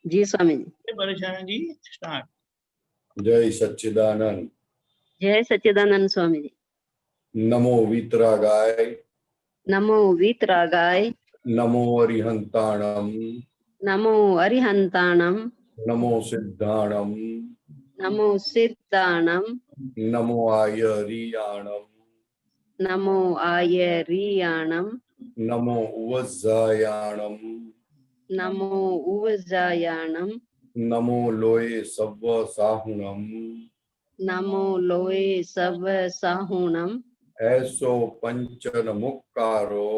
जी स्वामी जी। परेशान जी स्टार्ट। जय सच्चिदानंद। जय सच्चिदानंद स्वामी जी। नमो वीतरागाय, नमो वीतरागाय, नमो अरिहंताणम, नमो अरिहंताणम, नमो सिद्धाणम, नमो सिद्धाणम, नमो आयरियाणम, नमो आयरियाणम, नमो उवज्जायाणम, नमो उवजायाणम, नमो लोये सव्व साहुणम, नमो लोये सव साहुणम, ऐसो पंचन मुक्कारो,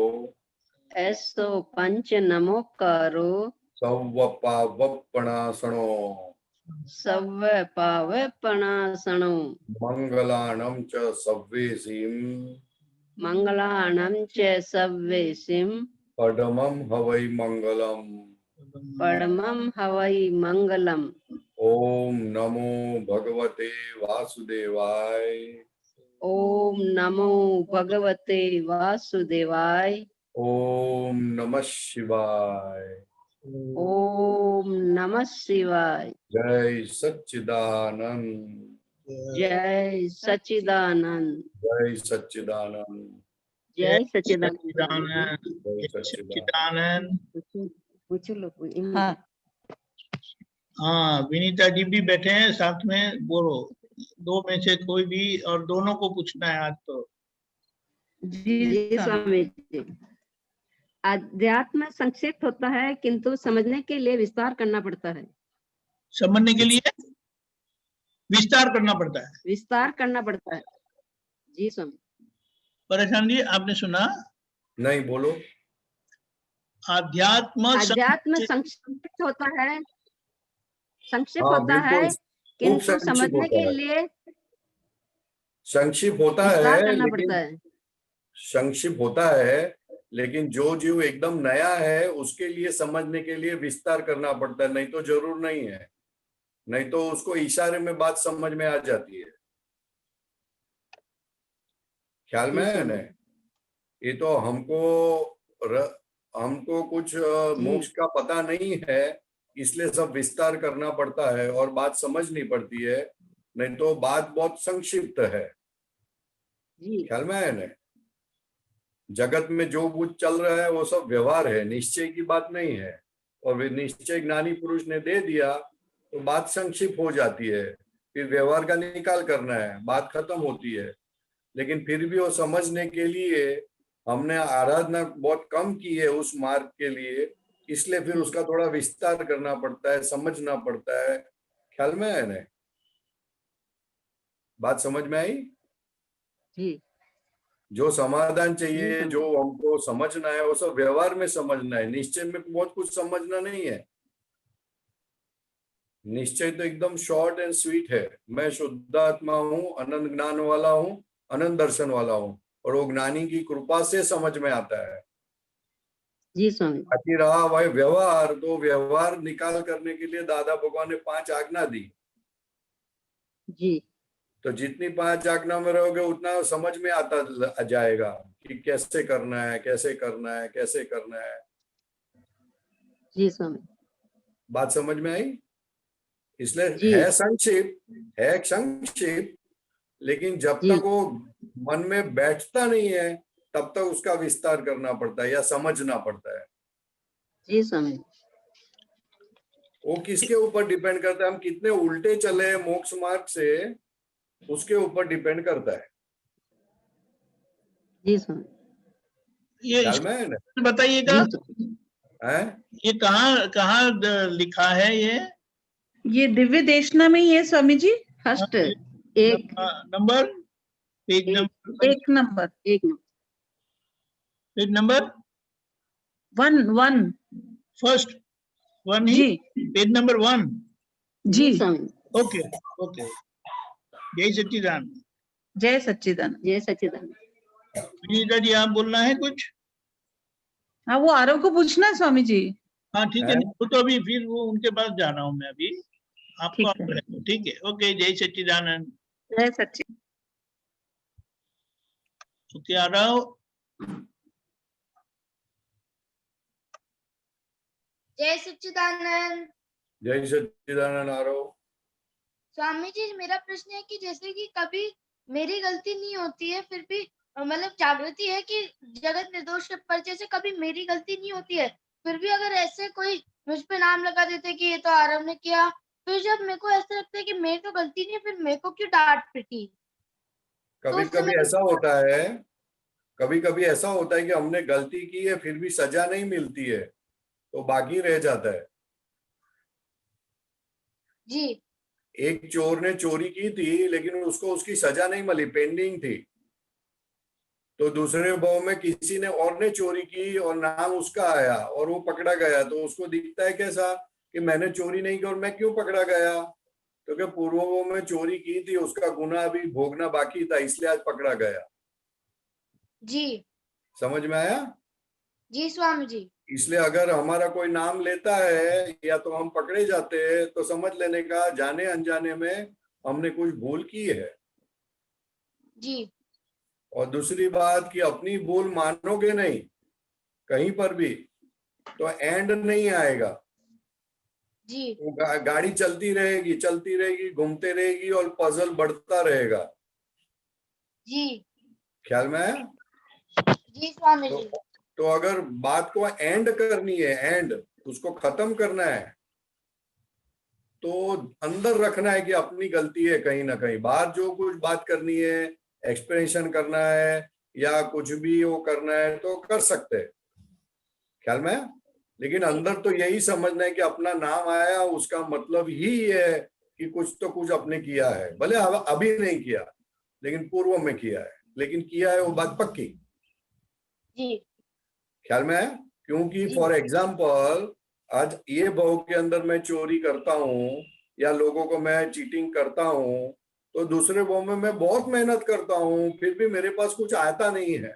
ऐसो पंच नमोकारो, सव्व पावपणासणो, सव पावपणासणो, मंगलाणं च सव्वेसिं, मंगलाणं च सव्वेसिं, पडमं हवै मंगलम्। परमं हवै मंगलम्। ओम नमो भगवते वासुदेवाय, ओम नमो भगवते वासुदेवाय, ओम नमः शिवाय। ओम नमः शिवाय। जय सच्चिदानंद, जय सच्चिदानंद, जय सच्चिदानंद, जय सच्चिदानंद। जय सच्चिदानंद। सच्चिदानंद। पूछो लोग। हाँ हाँ, विनीता जी भी बैठे हैं साथ में, बोलो दो में से कोई भी, और दोनों को पूछना है आज तो। जी स्वामी जी। अध्यात्म संक्षिप्त होता है किंतु समझने के लिए विस्तार करना पड़ता है। समझने के लिए विस्तार करना पड़ता है। विस्तार करना पड़ता है। जी स्वामी। परेशान जी आपने सुना? नहीं बोलो। अध्यात्म संक्षिप्त होता है, संक्षिप्त हाँ होता है बिल्कुल, खूब किंतु संक्षिप्त समझने होता के है। लिए संक्षिप्त होता विस्तार है करना लेकिन पड़ता है। संक्षिप्त होता है लेकिन जो जीव एकदम नया है उसके लिए समझने के लिए विस्तार करना पड़ता है, नहीं तो जरूर नहीं है, नहीं तो उसको इशारे में बात समझ में आ जाती है। ख्याल में है ना? ये तो हमको कुछ मोक्ष का पता नहीं है, इसलिए सब विस्तार करना पड़ता है और बात समझनी पड़ती है, नहीं तो बात बहुत संक्षिप्त है। ख्याल में है ना? जगत में जो कुछ चल रहा है वो सब व्यवहार है, निश्चय की बात नहीं है, और वे निश्चय ज्ञानी पुरुष ने दे दिया तो बात संक्षिप्त हो जाती है, फिर व्यवहार का निकाल करना है, बात खत्म होती है। लेकिन फिर भी वो समझने के लिए हमने आराधना बहुत कम की है उस मार्ग के लिए, इसलिए फिर उसका थोड़ा विस्तार करना पड़ता है, समझना पड़ता है। ख्याल में है ना? बात समझ में आई? जी। जो समाधान चाहिए, जो हमको समझना है, वो सब व्यवहार में समझना है, निश्चय में बहुत कुछ समझना नहीं है। निश्चय तो एकदम शॉर्ट एंड स्वीट है, मैं शुद्ध आत्मा हूँ, अनंत ज्ञान वाला हूँ, अनंत दर्शन वाला हूँ, और वो ज्ञानी की कृपा से समझ में आता है। जी स्वामी। बाकी रहा भाई व्यवहार, तो व्यवहार निकाल करने के लिए दादा भगवान ने 5 आज्ञा दी। जी। तो जितनी 5 आज्ञा में रहोगे उतना समझ में आता जाएगा कि कैसे करना है, कैसे करना है, कैसे करना है। जी स्वामी। बात समझ में आई? इसलिए है संक्षिप्त, लेकिन जब तक वो मन में बैठता नहीं है तब तक उसका विस्तार करना पड़ता है या समझना पड़ता है। जी स्वामी। वो किसके ऊपर डिपेंड करता है, हम कितने उल्टे चले मोक्ष मार्ग से, उसके ऊपर डिपेंड करता है। जी स्वामी। ये ख्याल में है ना? बताइएगा, ये कहाँ लिखा है? ये दिव्य देशना में ही है स्वामी जी। फर्स्ट एक नंबर, पेज नंबर, एक नंबर, पेज नंबर 1 फर्स्ट 1 ही, पेज नंबर 1 जी। Okay okay. जय सच्चिदानंद। जय सच्चिदानंद। जय सच्चिदानंद। विनीता जी आप बोलना है कुछ? हाँ, वो आरव को पूछना है स्वामी जी। हाँ ठीक है, वो तो अभी फिर वो उनके पास जा रहा हूँ मैं अभी, आपको ठीक है। ओके, जय सच्चिदानंद। जय सच्चिदानंद। तो क्या रहा? जय सच्चिदानंद। जय सच्चिदानंद आरव। स्वामी जी, मेरा प्रश्न है कि जैसे कि कभी मेरी गलती नहीं होती है, फिर भी मतलब जागृति है कि जगत निर्दोष परिचय से कभी मेरी गलती नहीं होती है, फिर भी अगर ऐसे कोई मुझ पे नाम लगा देते कि ये तो आरव ने किया, फिर जब मेरे को ऐसा लगता है कि मेरी तो गलती नहीं है, फिर मेरे को क्यों डांट पिटी? कभी उससे कभी मेरी ऐसा होता है, कभी कभी ऐसा होता है कि हमने गलती की है फिर भी सजा नहीं मिलती है तो बाकी रह जाता है। जी एक चोर ने चोरी की थी लेकिन उसको उसकी सजा नहीं मिली, पेंडिंग थी। तो दूसरे भाव में किसी ने और ने चोरी की और नाम उसका आया और वो पकड़ा गया, तो उसको दिखता है कैसा कि मैंने चोरी नहीं की और मैं क्यों पकड़ा गया, क्योंकि पूर्व भाव में चोरी की थी, उसका गुनाह अभी भोगना बाकी था इसलिए आज पकड़ा गया। जी समझ में आया? जी स्वामी जी। इसलिए अगर हमारा कोई नाम लेता है या तो हम पकड़े जाते हैं तो समझ लेने का जाने अनजाने में हमने कुछ भूल की है। जी और दूसरी बात कि अपनी भूल मानोगे नहीं कहीं पर भी तो एंड नहीं आएगा। जी वो गाड़ी चलती रहेगी घूमते रहेगी और पजल बढ़ता रहेगा। जी ख्याल में आया? जी स्वामी तो, जी। तो अगर बात को एंड करनी है, एंड उसको खत्म करना है, तो अंदर रखना है कि अपनी गलती है कहीं ना कहीं। बाहर जो कुछ बात करनी है, एक्सप्लेनेशन करना है या कुछ भी वो करना है तो कर सकते हैं, ख्याल में। लेकिन अंदर तो यही समझना है कि अपना नाम आया उसका मतलब ही है कि कुछ तो कुछ अपने किया है, भले अभी नहीं किया लेकिन पूर्व में किया है, लेकिन किया है वो बात पक्की। जी ख्याल में है? क्योंकि जी फॉर एग्जाम्पल आज ये भाव के अंदर मैं चोरी करता हूँ या लोगों को मैं चीटिंग करता हूँ, तो दूसरे भाव में मैं बहुत मेहनत करता हूँ फिर भी मेरे पास कुछ आता नहीं है,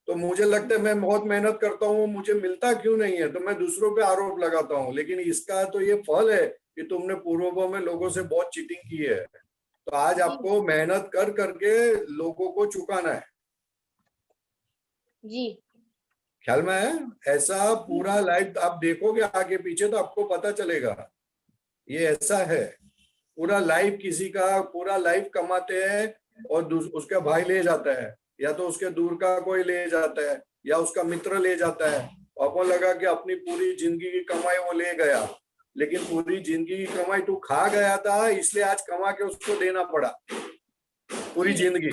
तो मुझे लगता है मैं बहुत मेहनत करता हूँ मुझे मिलता क्यों नहीं है, तो मैं दूसरों पे आरोप लगाता हूँ। लेकिन इसका तो ये फल है कि तुमने पूर्व भाव में लोगों से बहुत चीटिंग की है, तो आज आपको मेहनत कर करके लोगों को चुकाना है। जी ख्याल में है? ऐसा पूरा लाइफ आप देखोगे आगे पीछे तो आपको पता चलेगा ये ऐसा है। पूरा लाइफ किसी का पूरा लाइफ कमाते हैं और उसका भाई ले जाता है या तो उसके दूर का कोई ले जाता है या उसका मित्र ले जाता है। आपको लगा कि अपनी पूरी जिंदगी की कमाई वो ले गया, लेकिन पूरी जिंदगी की कमाई तू खा गया था इसलिए आज कमा के उसको देना पड़ा पूरी जिंदगी।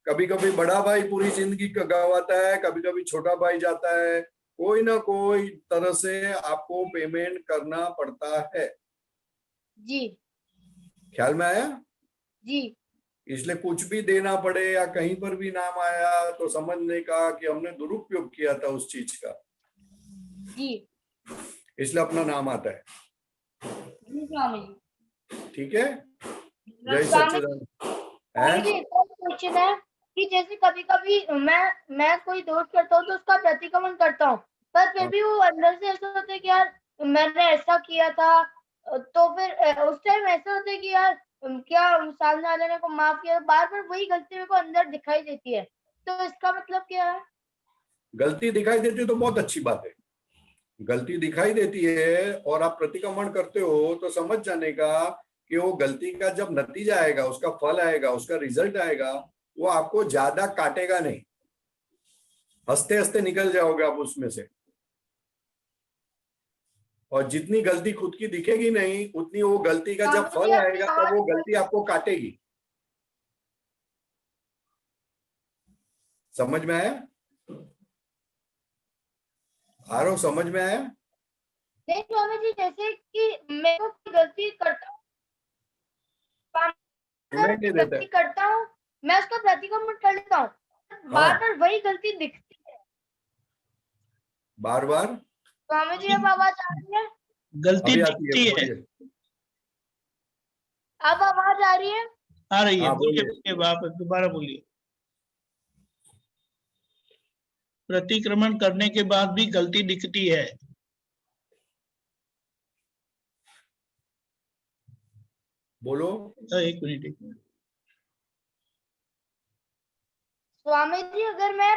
कभी कभी बड़ा भाई पूरी जिंदगी गवाता है, कभी कभी छोटा भाई जाता है, कोई ना कोई तरह से आपको पेमेंट करना पड़ता है। जी ख्याल में आया? जी इसलिए कुछ भी देना पड़े या कहीं पर भी नाम आया तो समझने का कि हमने दुरुपयोग किया था उस चीज का, जी इसलिए अपना नाम आता है। जी स्वामी जी। ठीक है? जय स्वामी सच्चिदानंद। स्वामी जी, एक और क्वेश्चन है कि जैसे कभी कभी मैं कोई दोष करता हूँ तो उसका प्रतिक्रमण करता हूँ, पर फिर भी वो अंदर से ऐसा होता है कि यार मैंने ऐसा किया था, तो फिर उस टाइम ऐसा होता है कि यार क्या सामने वाले ने को माफ किया, बार बार वही गलती मेरे को अंदर दिखाई देती है, तो इसका मतलब क्या है? गलती दिखाई देती है तो बहुत अच्छी बात है। गलती दिखाई देती है और आप प्रतिक्रमण करते हो तो समझ जाने का कि वो गलती का जब नतीजा आएगा, उसका फल आएगा, उसका रिजल्ट आएगा, वो आपको ज्यादा काटेगा नहीं, हंसते हंसते निकल जाओगे आप उसमें से। और जितनी गलती खुद की दिखेगी नहीं उतनी वो गलती का जब फल आएगा तब वो गलती आपको काटेगी। समझ में आया? आरो समझ में आया? नहीं स्वामी जी, जैसे कि मैं को गलती करता हूँ, गलती करता हूँ, मैं उसका प्रतिक्रमण कर लेता हूँ, बार बार वही गलती दिखती है। बार बार स्वामी जी अब आवाज आ रही है? गलती अभी आती दिखती है। अब आवाज आ रही है? आ रही है, हाँ, बोलिए बोलिए। बोलिए, आप दोबारा बोलिए। प्रतिक्रमण करने के बाद भी गलती दिखती है। बोलो। एक मिनट। स्वामी जी, अगर मैं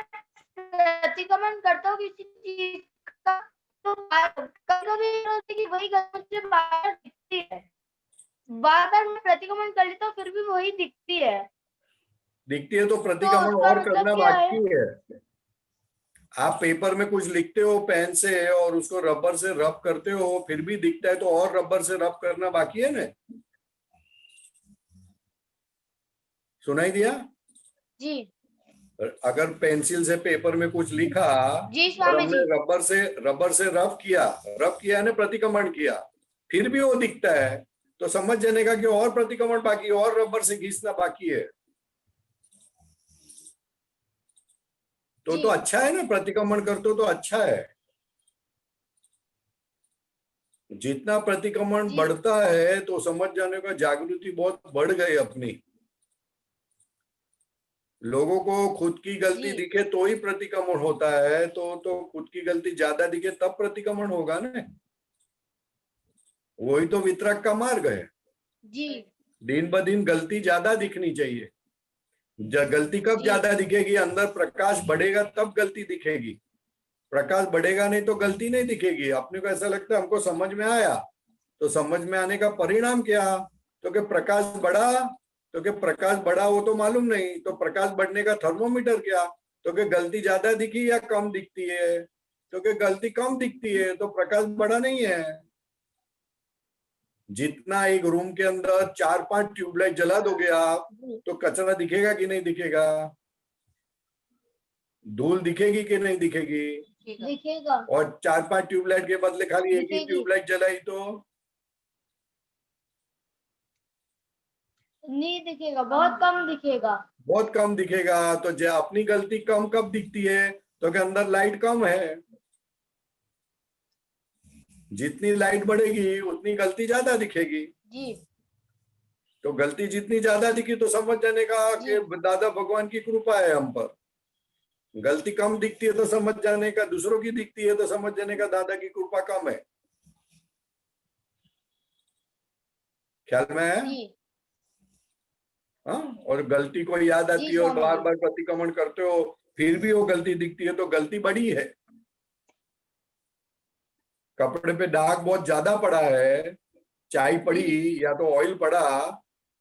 प्रतिक्रमण करता हूँ किसी चीज का तो कभी होता है कि वही गलती मुझे बार दिखती है, बार बार मैं प्रतिक्रमण कर लेता हूँ फिर भी वही दिखती है। तो प्रतिक्रमण उसका और मतलब करना क्या है? बाकी है। आप पेपर में कुछ लिखते हो पेन से और उसको रबर से रब करते हो, फिर भी दिखता है, तो और रबर से रब करना बाकी है ना। सुनाई दिया? जी अगर पेंसिल से पेपर में कुछ लिखा जी और स्वामी हमने जी। रबर से रब किया ने प्रतिक्रमण किया, फिर भी वो दिखता है, तो समझ जाने का कि और प्रतिक्रमण बाकी, और रबर से घिसना बाकी है। तो अच्छा है ना, प्रतिक्रमण करते हो तो अच्छा है। जितना प्रतिक्रमण जी। बढ़ता है तो समझ जाने का जागृति बहुत बढ़ गई अपनी। लोगों को खुद की गलती जी। दिखे तो ही प्रतिक्रमण होता है, तो खुद की गलती ज्यादा दिखे तब प्रतिक्रमण होगा ना। वही तो वितरक का मार्ग है। जी दिन ब दिन गलती ज्यादा दिखनी चाहिए। गलती कब जी। ज्यादा दिखेगी? अंदर प्रकाश बढ़ेगा तब गलती दिखेगी। प्रकाश बढ़ेगा नहीं तो गलती नहीं दिखेगी। अपने को ऐसा लगता है हमको समझ में आया, तो समझ में आने का परिणाम क्या? तो कि प्रकाश बढ़ा, तो कि प्रकाश बढ़ा वो तो मालूम नहीं, तो प्रकाश बढ़ने का थर्मोमीटर क्या? तो कि गलती ज्यादा दिखी या कम दिखती है? तो कि गलती कम दिखती है, तो प्रकाश बढ़ा नहीं है। जितना एक रूम के अंदर 4-5 ट्यूबलाइट जला दोगे आप, तो कचरा दिखेगा कि नहीं दिखेगा? धूल दिखेगी कि नहीं दिखेगी? दिखेगा। और 4-5 ट्यूबलाइट के बदले खाली एक ही दिखेगी। ट्यूबलाइट जलाई तो नहीं दिखेगा, बहुत कम दिखेगा। बहुत कम दिखेगा। तो जो अपनी गलती कम कब दिखती है? तो कि अंदर लाइट कम है। जितनी लाइट बढ़ेगी उतनी गलती ज्यादा दिखेगी। जी तो गलती जितनी ज्यादा दिखी तो समझ जाने का कि दादा भगवान की कृपा है हम पर। गलती कम दिखती है तो समझ जाने का, दूसरों की दिखती है तो समझ जाने का दादा की कृपा कम है। ख्याल में है? जी हाँ। और गलती को याद आती है और स्वामी बार जी। बार प्रतिक्रमण करते हो, फिर भी वो गलती दिखती है, तो गलती बड़ी है। कपड़े पे दाग बहुत ज्यादा पड़ा है, चाय पड़ी या तो ऑयल पड़ा,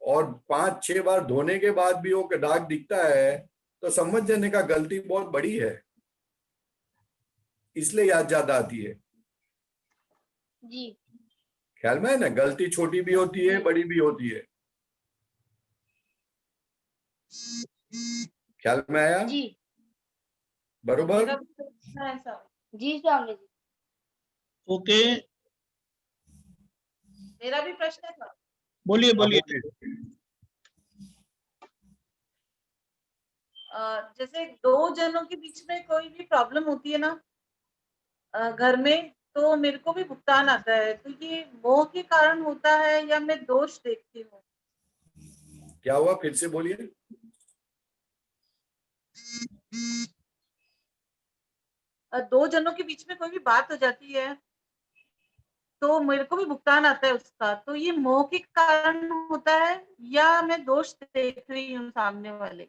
और 5-6 बार धोने के बाद भी वो दाग दिखता है, तो समझ जाने का गलती बहुत बड़ी है। इसलिए याद ज्यादा आती है। जी ख्याल में है ना? गलती छोटी भी होती है, बड़ी भी होती है। ख्याल में आया? जी बरोबर? जी स्वामी जी। ओके, मेरा भी प्रश्न था। बोलिए बोलिए। जैसे दो जनों के बीच में कोई भी प्रॉब्लम होती है ना घर में, तो मेरे को भी भुगतान आता है, तो ये मोह के कारण होता है या मैं दोष देखती हूँ? क्या हुआ? फिर से बोलिए। दो जनों के बीच में कोई भी बात हो जाती है तो मेरे को भी भुगतान आता है उसका, तो ये मोह के कारण होता है या मैं दोष देख रही हूँ सामने वाले?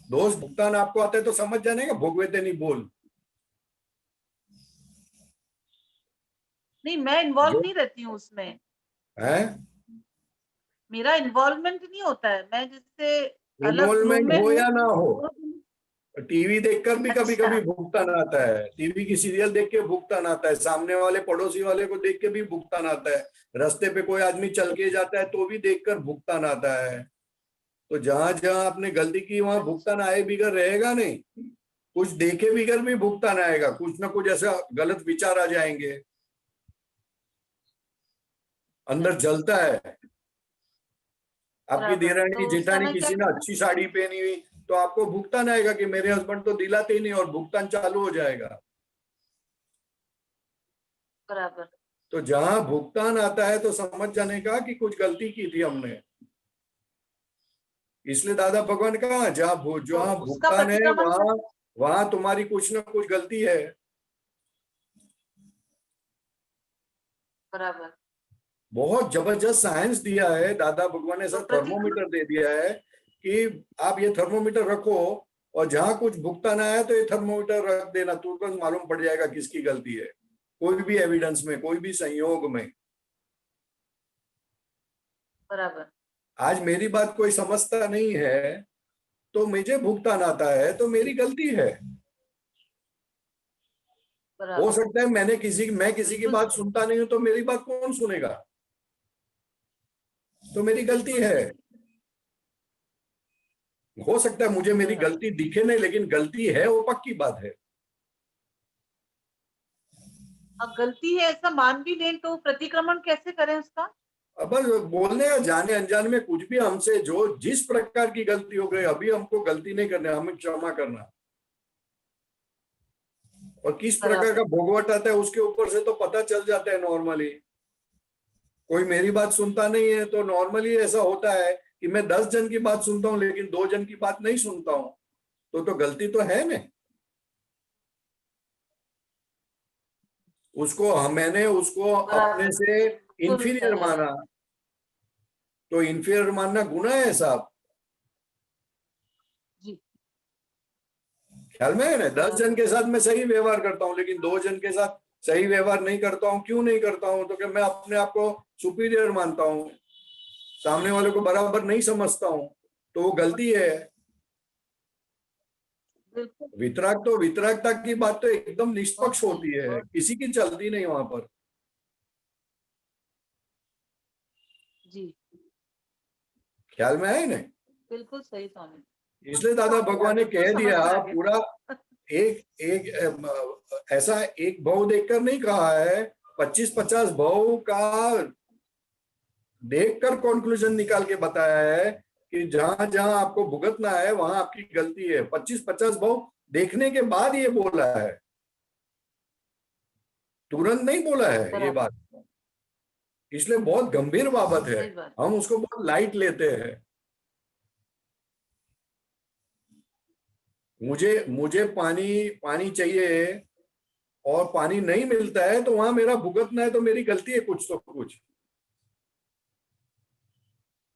दोष भुगतान आपको आता है तो समझ जाने का, भोगवे नहीं बोल। नहीं, मैं इन्वॉल्व नहीं रहती हूँ उसमें। है? मेरा इन्वॉल्वमेंट नहीं होता है। मैं जैसे अलग रूम इन्वॉल्वमेंट में हो हूँ। या ना हो, टीवी देखकर भी कभी अच्छा। कभी भुगतान आता है। टीवी की सीरियल देख के भुगतान आता है, सामने वाले पड़ोसी वाले को देख के भी भुगतान आता है, रास्ते पे कोई आदमी चल के जाता है तो भी देखकर भुगतान आता है। तो जहां जहां आपने गलती की वहां भुगतान आए बिगर रहेगा नहीं। कुछ देखे बिगर भी भुगतान आएगा, कुछ ना कुछ ऐसा गलत विचार आ जाएंगे, अंदर जलता है। आपकी बराबर। देरानी तो उस जेठानी समय क्या किसी ने करना? अच्छी साड़ी पहनी हुई, तो आपको भुगतान आएगा कि मेरे हस्बैंड तो दिलाते ही नहीं, और भुगतान चालू हो जाएगा। बराबर। तो जहां भुगतान आता है तो समझ जाने का कि कुछ गलती की थी हमने। इसलिए दादा भगवान कहा जहां तो उसका भुगतान है प्रतिक्रमण वहां तुम्हारी कुछ ना कुछ गलती है। बराबर। बहुत जबरदस्त साइंस दिया है दादा भगवान ने, ऐसा तो प्रतिक्रमण थर्मोमीटर दे दिया है कि आप ये थर्मोमीटर रखो और जहां कुछ भुगतान आया तो ये थर्मोमीटर रख देना, तुरंत मालूम पड़ जाएगा किसकी गलती है, कोई भी एविडेंस में, कोई भी संयोग में। बराबर। आज मेरी बात कोई समझता नहीं है तो मुझे भुगतान आता है तो मेरी गलती है। हो बराबर। सकता है मैं किसी की बात सुनता नहीं हूं तो मेरी बात कौन सुनेगा, तो मेरी गलती है। हो सकता है मुझे मेरी गलती दिखे नहीं, लेकिन गलती है वो पक्की बात है। अब गलती है ऐसा मान भी लें तो प्रतिक्रमण कैसे करें उसका? अब बोलने या जाने अनजाने में कुछ भी हमसे जो जिस प्रकार की गलती हो गई, अभी हमको गलती नहीं करना, हमें क्षमा करना। और किस प्रकार का भोगवट आता है उसके ऊपर से तो पता चल जाता है नॉर्मली। कोई मेरी बात सुनता नहीं है तो नॉर्मली ऐसा होता है कि मैं 10 जन की बात सुनता हूं लेकिन 2 जन की बात नहीं सुनता हूं, तो गलती तो है ना। मैंने उसको अपने से इंफीरियर माना, तो इंफीरियर मानना गुनाह है साहब, ख्याल में है ना। 10 जन के साथ मैं सही व्यवहार करता हूँ लेकिन 2 जन के साथ सही व्यवहार नहीं करता हूँ। क्यों नहीं करता हूँ? तो कि मैं अपने आप को सुपीरियर मानता हूँ, सामने वाले को बराबर नहीं समझता हूँ, तो वो गलती है। वितरागता की बात तो एकदम निष्पक्ष होती है, किसी की चलती नहीं वहां पर। जी, ख्याल में है ना? बिल्कुल सही स्वामी। इसलिए दादा भगवान ने कह दिया पूरा एक ऐसा एक भाव देखकर नहीं कहा है, 25-50 भाव का देखकर कंक्लूजन निकाल के बताया है कि जहां जहां आपको भुगतना है वहां आपकी गलती है। 25-50 भाव देखने के बाद ये बोला है, तुरंत नहीं बोला है ये बात। इसलिए बहुत गंभीर बाबत है, हम उसको बहुत लाइट लेते हैं। मुझे पानी चाहिए और पानी नहीं मिलता है तो वहां मेरा भुगतना है, तो मेरी गलती है कुछ तो कुछ।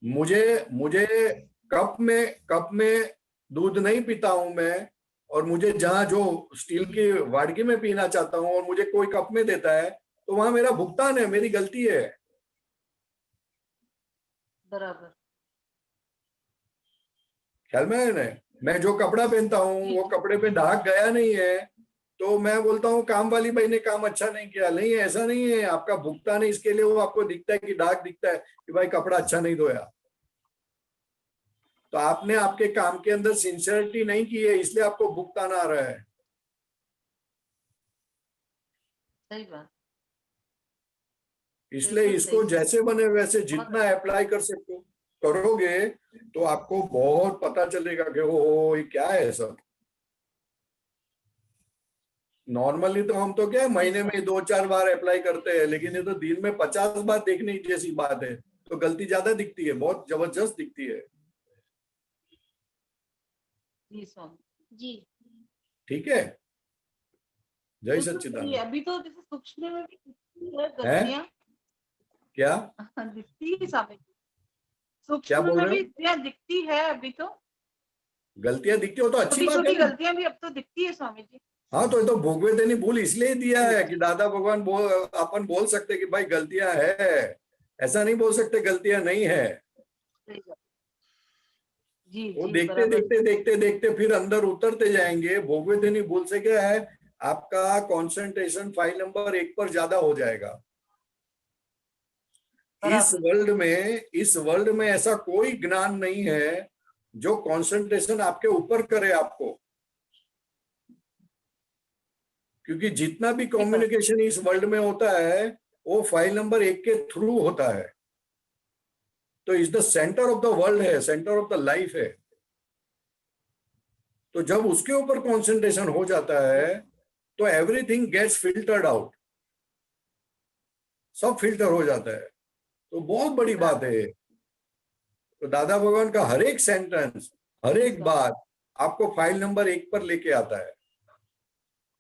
मुझे कप में दूध नहीं पीता हूं मैं, और मुझे जहां जो स्टील की वाडकी में पीना चाहता हूं और मुझे कोई कप में देता है, तो वहां मेरा भुगतान है, मेरी गलती है। बराबर। ख्याल में है ना? मैं जो कपड़ा पहनता हूँ वो कपड़े पे दाग गया नहीं है तो मैं बोलता हूँ काम वाली भाई ने काम अच्छा नहीं किया। नहीं, ऐसा नहीं है, आपका भुगतान है, इसके लिए वो आपको दिखता है कि दाग दिखता है कि भाई कपड़ा अच्छा नहीं धोया, तो आपने आपके काम के अंदर सिंसियरिटी नहीं की है, इसलिए आपको भुगतान आ रहा है। सही बात। इसलिए इसको जैसे बने वैसे जितना अप्लाई कर सकते हो करोगे तो आपको बहुत पता चलेगा कि ओ ये क्या है सब। नॉर्मली तो हम तो क्या महीने में 2-4 बार अप्लाई करते हैं, लेकिन ये तो दिन में 50 बार देखने जैसी बात है, तो गलती ज्यादा दिखती है, बहुत जबरदस्त दिखती है। जी स्वामी जी। ठीक है, जय सच्चिदानंद। अभी तो जैसे सूक्ष्म में भी है गलतियां, क्या दिखती है स्वामी, क्या सूक्ष्म बोल में रहे भी हो? दिखती है अभी तो, गलतियां दिखती हो तो अच्छी बात छोटी है ना। गलतियां भी अब तो दिखती है स्वामी जी। हाँ, तो ये तो भोगवे देनी भूल इसलिए दिया है कि दादा भगवान अपन बोल सकते कि भाई गलतियां है, ऐसा नहीं बोल सकते गलतियां नहीं है। जी वो जी, देखते देखते देखते देखते फिर अंदर उतरते जाएंगे। भोगवे देनी भूल से क्या है, आपका कंसंट्रेशन फाइल नंबर 1 पर ज्यादा हो जाएगा। इस वर्ल्ड में ऐसा कोई ज्ञान नहीं है जो कंसंट्रेशन आपके ऊपर करे आपको, क्योंकि जितना भी कम्युनिकेशन इस वर्ल्ड में होता है वो फाइल नंबर 1 के थ्रू होता है। तो is the centre of the world है, सेंटर ऑफ द लाइफ है। तो जब उसके ऊपर कंसंट्रेशन हो जाता है तो एवरीथिंग गेट्स फिल्टर्ड आउट, सब फिल्टर हो जाता है। तो बहुत बड़ी बात है। तो दादा भगवान का हर एक सेंटेंस, हर एक बात आपको फाइल नंबर 1 पर लेके आता है।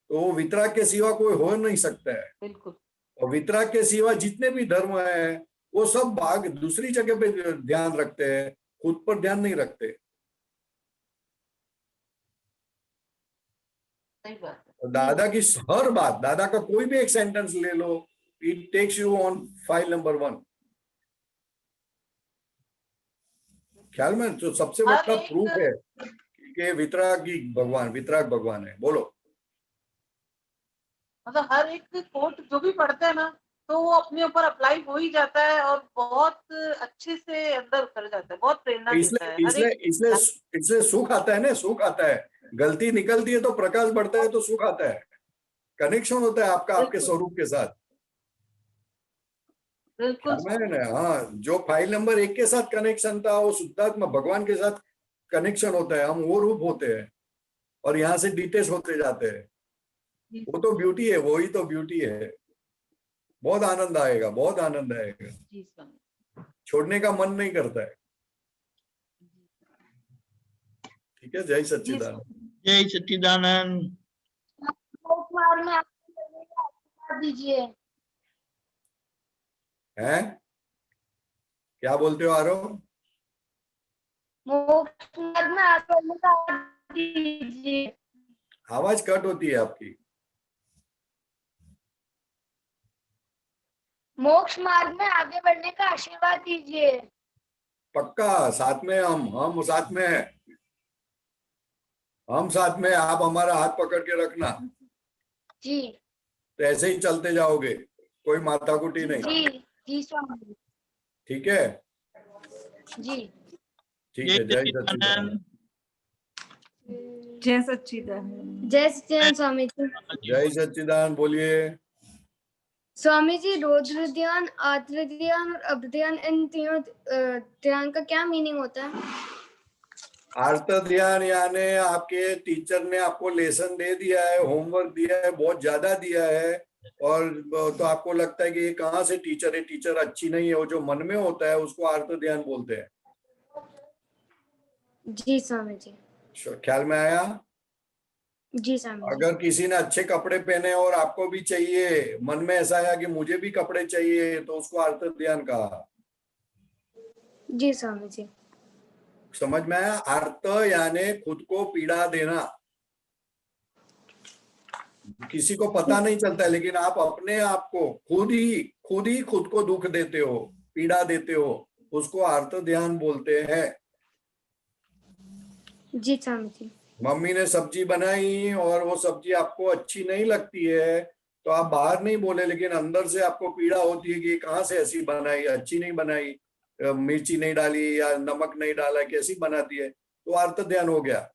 तो वो वितराग के सिवा कोई हो नहीं सकता है। बिल्कुल। और वितराग के सिवा जितने भी धर्म है वो सब भाग दूसरी जगह पे ध्यान रखते हैं, खुद पर ध्यान नहीं रखते। सही बात है। तो दादा की हर बात, दादा का कोई भी एक सेंटेंस ले लो, it takes you on file number 1। ख्याल में तो सबसे हर बड़ा एक प्रूफ है कि वितराग भगवान है। बोलो। मतलब हर एक कोट जो भी पढ़ते हैं ना, तो वो अपने ऊपर अप्लाई हो ही जाता है और बहुत अच्छे से अंदर उतर जाता है, बहुत प्रेरणा देता है। हर इसलिए एक इसलिए इसलिए सुख आता है ना, सुख आता है। गलती निकलती है तो प्रकाश बढ़ता है, तो सुख आता है। कनेक्शन होता है आपका आपके बिल्कुल स्वरूप के साथ। बिल्कुल ख्याल में है ना? हाँ, जो फाइल नंबर 1 के साथ कनेक्शन था, वो शुद्धात्मा भगवान के साथ कनेक्शन होता है। हम वो रूप होते हैं और यहाँ से डिटेच होते जाते हैं। वो तो ब्यूटी है, वही तो ब्यूटी है। बहुत आनंद आएगा, बहुत आनंद आएगा। जी स्वामी। छोड़ने का मन नहीं करता है। ठीक है। जय जी सच्चिदानंद। जय सच्चिदानंद। मोक्ष मार्ग में आगे बढ़ने का आशीर्वाद दीजिए। हैं? क्या बोलते हो आरव? मोक्ष मार्ग में आगे बढ़ने का आशीर्वाद दीजिए। आवाज कट होती है आपकी। मोक्ष मार्ग में आगे बढ़ने का आशीर्वाद दीजिए। पक्का साथ में, हम साथ में हैं। हम साथ में, आप हमारा हाथ पकड़ के रखना। जी तो ऐसे ही चलते जाओगे, कोई माथाकुटी नहीं। जी जी स्वामी ठीक है। जी। ठीक जय है। जय सच्चिदानंद। सच्चिदानंद। जय सच्चिदानंद। जय सच्चिदानंद स्वामी जी। जय सच्चिदानंद। बोलिए। स्वामी जी, रौद्र ध्यान, आर्द्र ध्यान और अभ्र ध्यान, इन तीनों ध्यान का क्या मीनिंग होता है? आर्त ध्यान यानी आपके टीचर ने आपको लेसन दे दिया है, होमवर्क दिया है, बहुत ज्यादा दिया है, और तो आपको लगता है कि ये कहाँ से टीचर है, टीचर अच्छी नहीं है, वो जो मन में होता है उसको आर्त ध्यान बोलते हैं। जी स्वामी जी। ख्याल में आया? जी स्वामी जी। अगर किसी ने अच्छे कपड़े पहने और आपको भी चाहिए, मन में ऐसा आया कि मुझे भी कपड़े चाहिए, तो उसको आर्त ध्यान कहा। जी स्वामी जी। समझ में आया? आर्त यानी खुद को पीड़ा देना। किसी को पता नहीं चलता है, लेकिन आप अपने आप को खुद को दुख देते हो, पीड़ा देते हो, उसको आर्त ध्यान बोलते हैं। जी स्वामी जी। मम्मी ने सब्जी बनाई और वो सब्जी आपको अच्छी नहीं लगती है, तो आप बाहर नहीं बोले, लेकिन अंदर से आपको पीड़ा होती है कि कहाँ से ऐसी बनाई, अच्छी नहीं बनाई, मिर्ची नहीं डाली या नमक नहीं डाला, कैसी बनाती है, तो आर्त ध्यान हो गया।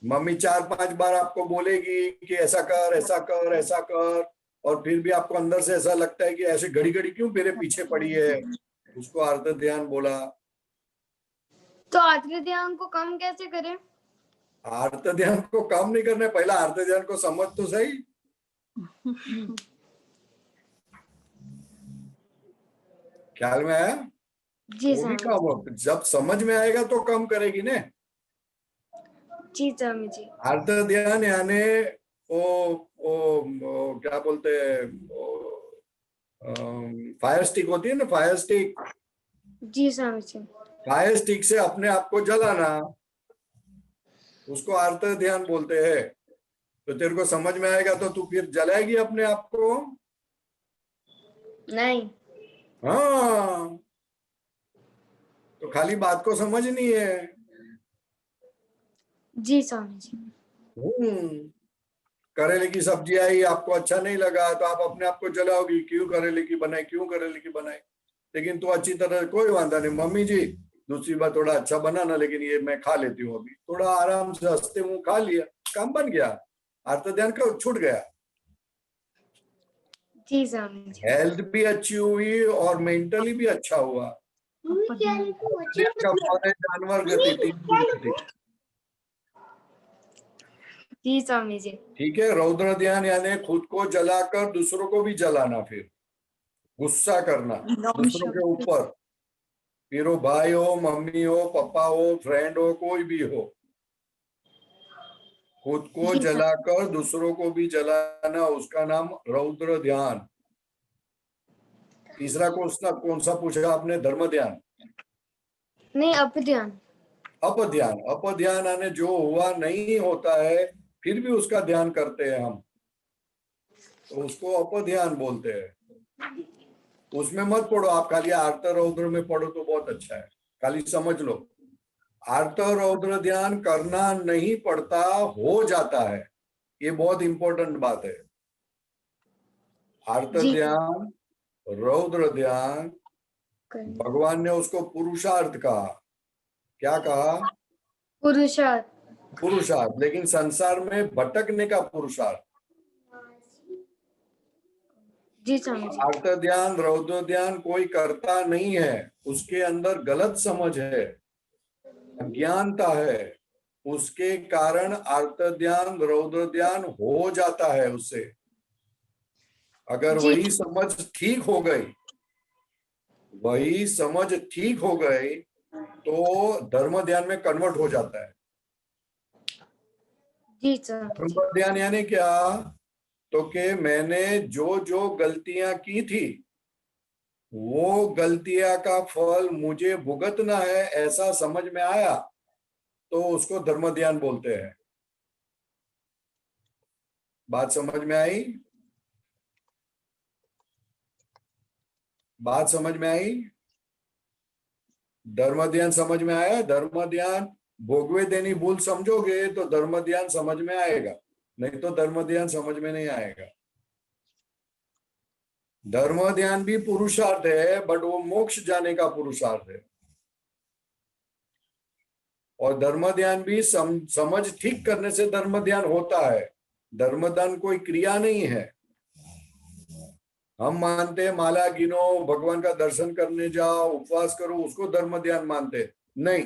मम्मी 4-5 बार आपको बोलेगी कि ऐसा कर, ऐसा कर, ऐसा कर, और फिर भी आपको अंदर से ऐसा लगता है कि ऐसे घड़ी घड़ी क्यों मेरे पीछे पड़ी है, उसको आर्त ध्यान बोला। तो आर्द्र ध्यान को कम कैसे करें? आर्त ध्यान को कम नहीं करना, पहला आर्त ध्यान को समझ तो सही। ख्याल में आया? जी वो भी स्वामी कम, जब समझ में आएगा तो कम करेगी ने। जी स्वामी जी। आर्त ध्यान यानी वो क्या बोलते हैं, फायर स्टिक होती है ना, फायर स्टिक। जी स्वामी जी। फायर स्टिक से अपने आप को जलाना, उसको आर्त ध्यान बोलते हैं। तो तेरे को समझ में आएगा तो तू फिर जलाएगी अपने आप को? नहीं। हाँ, तो खाली बात को समझनी है। जी स्वामी जी। करेले की सब्जी आई, आपको अच्छा नहीं लगा, तो आप अपने आप को जलाओगी, क्यों करेले की बनाई, क्यों करेले की बनाई। लेकिन तू अच्छी तरह, कोई वादा नहीं मम्मी जी, दूसरी बार थोड़ा अच्छा बनाना, लेकिन ये मैं खा लेती हूँ अभी, थोड़ा आराम से हंसते मुंह खा लिया, काम बन गया, आर्त ध्यान का छूट गया। जी स्वामी जी। हेल्थ भी अच्छी हुई और मेंटली भी अच्छा हुआ। जानवर गति, तीन गति। जी स्वामी जी। ठीक है। रौद्र ध्यान यानी खुद को जलाकर दूसरों को भी जलाना, फिर गुस्सा करना दूसरों के ऊपर, फिर वो भाई हो, मम्मी हो, पापा हो, फ्रेंड हो, कोई भी हो, खुद को जी सर। जलाकर दूसरों को भी जलाना, उसका नाम रौद्र ध्यान। तीसरा कौन सा पूछा आपने? धर्म ध्यान? नहीं, अप ध्यान। अपध्यान, अपध्यान आने जो हुआ नहीं होता है फिर भी उसका ध्यान करते हैं हम, तो उसको अपध्यान बोलते हैं। उसमें मत पढ़ो आप, खाली आर्त रौद्र में पढ़ो तो बहुत अच्छा है, खाली समझ लो। आर्त रौद्र ध्यान करना नहीं पड़ता, हो जाता है, ये बहुत इंपॉर्टेंट बात है। आर्त जी। ध्यान, रौद्र ध्यान, भगवान ने उसको पुरुषार्थ कहा। क्या कहा? पुरुषार्थ। पुरुषार्थ, लेकिन संसार में भटकने का पुरुषार्थ। जी स्वामी जी। आर्त ध्यान, रौद्र ध्यान कोई करता नहीं है, उसके अंदर गलत समझ है, अज्ञानता है, उसके कारण आर्त ध्यान रौद्र ध्यान हो जाता है उससे। अगर जी। वही समझ ठीक हो गई, वही समझ ठीक हो गई तो धर्म ध्यान में कन्वर्ट हो जाता है। जी स्वामी धर्म जी। ध्यान यानी क्या? तो कि मैंने जो जो गलतियां की थी वो गलतियां का फल मुझे भुगतना है, ऐसा समझ में आया तो उसको धर्म ध्यान बोलते हैं। बात समझ में आई? बात समझ में आई? धर्म ध्यान समझ में आया? धर्म ध्यान भोगवे देनी भूल समझोगे तो धर्म ध्यान समझ में आएगा, नहीं तो धर्म ध्यान समझ में नहीं आएगा। धर्म ध्यान भी पुरुषार्थ है, बट वो मोक्ष जाने का पुरुषार्थ है। और धर्म ध्यान भी समझ ठीक करने से धर्म ध्यान होता है। धर्म ध्यान कोई क्रिया नहीं है। हम मानते हैं माला गिनो, भगवान का दर्शन करने जाओ, उपवास करो, उसको धर्म ध्यान मानते नहीं।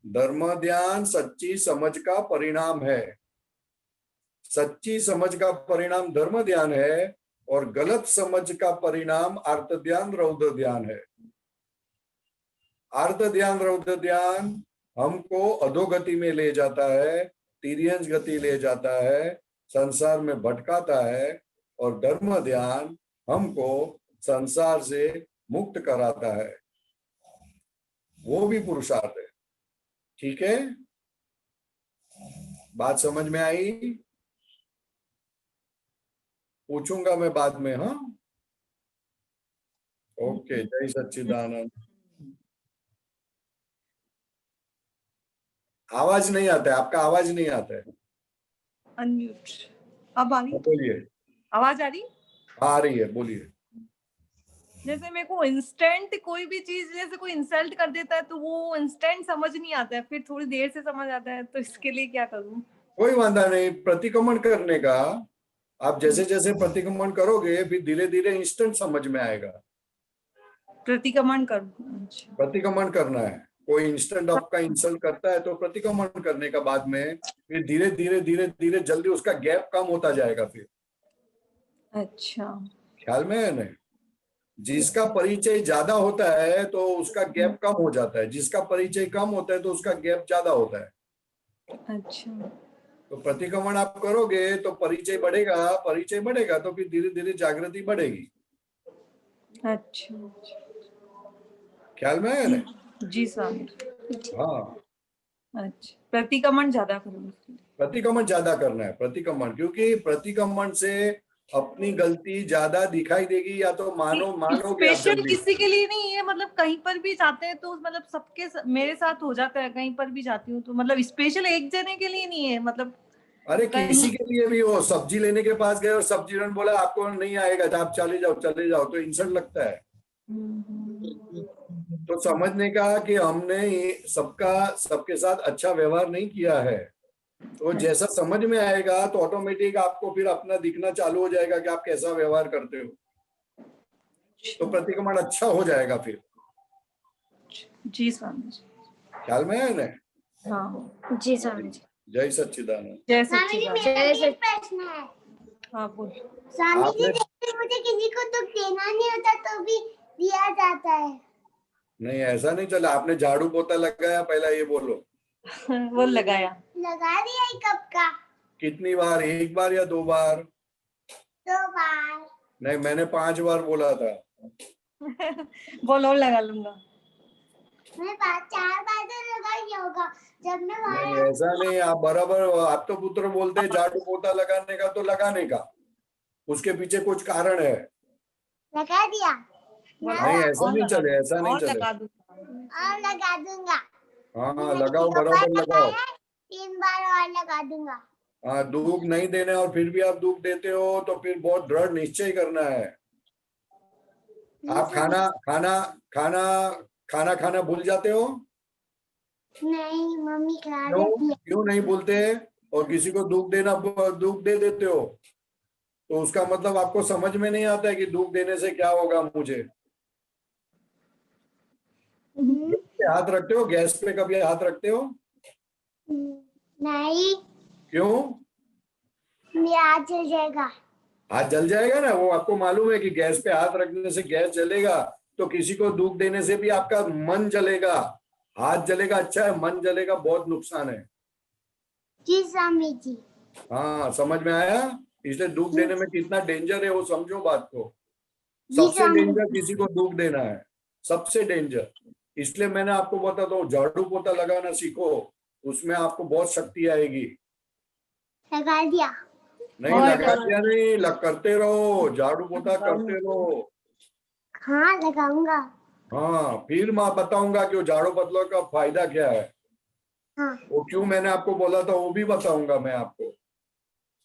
धर्म ध्यान सच्ची समझ का परिणाम है। सच्ची समझ का परिणाम धर्म ध्यान है और गलत समझ का परिणाम आर्त ध्यान रौद्र ध्यान है। आर्त ध्यान रौद्र ध्यान हमको अधोगति में ले जाता है, तिर्यंश गति ले जाता है, संसार में भटकाता है, और धर्म ध्यान हमको संसार से मुक्त कराता है। वो भी पुरुषार्थ है। ठीक है, बात समझ में आई? पूछूंगा मैं बाद में। हाँ, ओके, जय सच्चिदानंद। आवाज नहीं आता है आपका, आवाज नहीं आता है। अनम्यूट। अब आ रही? बोलिए। आवाज आ रही? आ रही है, बोलिए। जैसे मेरे को इंस्टेंट कोई भी चीज, जैसे कोई इंसल्ट कर देता है तो वो इंस्टेंट समझ नहीं आता है, फिर थोड़ी देर से समझ आता है, तो इसके लिए क्या करूं? कोई वांधा नहीं, प्रतिक्रमण करने का। आप जैसे जैसे प्रतिक्रमण करोगे फिर धीरे धीरे इंस्टेंट समझ में आएगा। प्रतिक्रमण करूं? अच्छा। प्रतिक्रमण करना है। कोई इंस्टेंट आपका इंसल्ट करता है तो प्रतिक्रमण करने का बाद में फिर धीरे धीरे धीरे धीरे जल्दी उसका गैप कम होता जाएगा फिर। अच्छा, ख्याल में है नहीं? जिसका परिचय ज्यादा होता है तो उसका गैप कम हो जाता है, जिसका परिचय कम होता है तो उसका गैप ज्यादा होता है। अच्छा। तो प्रतिक्रमण आप करोगे तो परिचय बढ़ेगा, परिचय बढ़ेगा तो फिर धीरे धीरे जागृति बढ़ेगी। अच्छा, ख्याल में है ना? जी स्वामी। हाँ, अच्छा, प्रतिक्रमण ज्यादा करूं? प्रतिक्रमण ज्यादा करना है। प्रतिक्रमण, क्योंकि प्रतिक्रमण से अपनी गलती ज्यादा दिखाई देगी, या तो मानोगे आप स्पेशल जल्दी। किसी के लिए नहीं है, मतलब कहीं पर भी जाते हैं तो मतलब मेरे साथ हो जाता है, कहीं पर भी जाती हूँ तो मतलब स्पेशल एक जने के लिए नहीं है, मतलब अरे किसी के लिए भी हो, सब्जी लेने के पास गए और सब्जी वाले ने बोला आपको नहीं आएगा, तो आप चले जाओ, तो इंसल्ट लगता है। तो समझने का कि हमने सबके साथ अच्छा व्यवहार नहीं किया है, तो जैसा समझ में आएगा तो ऑटोमेटिक आपको फिर अपना दिखना चालू हो जाएगा कि आप कैसा व्यवहार करते हो, तो प्रतिक्रमण अच्छा हो जाएगा फिर। जी स्वामी जी। ख्याल में है ना? हाँ जी स्वामी जी। जय सच्चिदानंद। जय स्वामी जी, सच्चिदानंद। मेरा एक प्रश्न है। हाँ बोल। स्वामी जी, जैसे मुझे किसी को दुख देना नहीं होता तो भी दिया जाता है। नहीं, ऐसा नहीं चला। आपने झाड़ू पोता लगाया, पहला ये बोलो। वो लगाया। लगा दिया एक कप का। कितनी बार? एक बार या 2 बार? 2 बार। नहीं, मैंने 5 बार बोला था। बोल और लगा लूंगा। मैं 4 बार तो लगा ही होगा जब मैं नहीं वहां ऐसा नहीं, आप बराबर, आप तो पुत्र बोलते हैं झाड़ू पोता लगाने का तो लगाने का, उसके पीछे कुछ कारण है। लगा दिया। नहीं ऐसा नहीं चले, ऐसा नहीं और चले। लगा दूंगा। और लगा दूंगा। हाँ मैंने लगाओ, 3 बार बराबर लगाओ। लगाया है, 3 बार और लगा दूंगा। हाँ दूध नहीं देने और फिर भी आप दूध देते हो तो फिर बहुत दृढ़ निश्चय करना है। आप खाना खाना खाना खाना खाना भूल जाते हो? नहीं, मम्मी खिला क्यों देती है। क्यों नहीं भूलते? और किसी को दूध दूध दे देते हो तो उसका मतलब आपको समझ में नहीं आता है कि दूध देने से क्या होगा मुझे। गैस पे हाथ रखते हो? गैस पे कभी हाथ रखते हो? नहीं, क्यों? मेरा हाथ जल जाएगा। हाथ जल जाएगा ना, वो आपको मालूम है कि गैस पे हाथ रखने से गैस जलेगा, तो किसी को दूध देने से भी आपका मन जलेगा। हाथ जलेगा अच्छा है, मन जलेगा बहुत नुकसान है। जी स्वामी जी। हाँ समझ में आया? इसलिए दूध देने में कितना डेंजर है वो समझो बात को। जी सबसे स्वामी डेंजर किसी को दूध देना है, सबसे डेंजर। इसलिए मैंने आपको बताता हूँ झाड़ू पोता लगाना सीखो, उसमें आपको बहुत शक्ति आएगी। लगा दिया। नहीं लगा दिया नहीं, करते रहो, झाड़ू पोता करते रहो। हाँ लगाऊंगा। हाँ फिर मैं बताऊंगा कि वो झाड़ू पोता का फायदा क्या है, हाँ वो क्यों मैंने आपको बोला था वो भी बताऊंगा मैं आपको।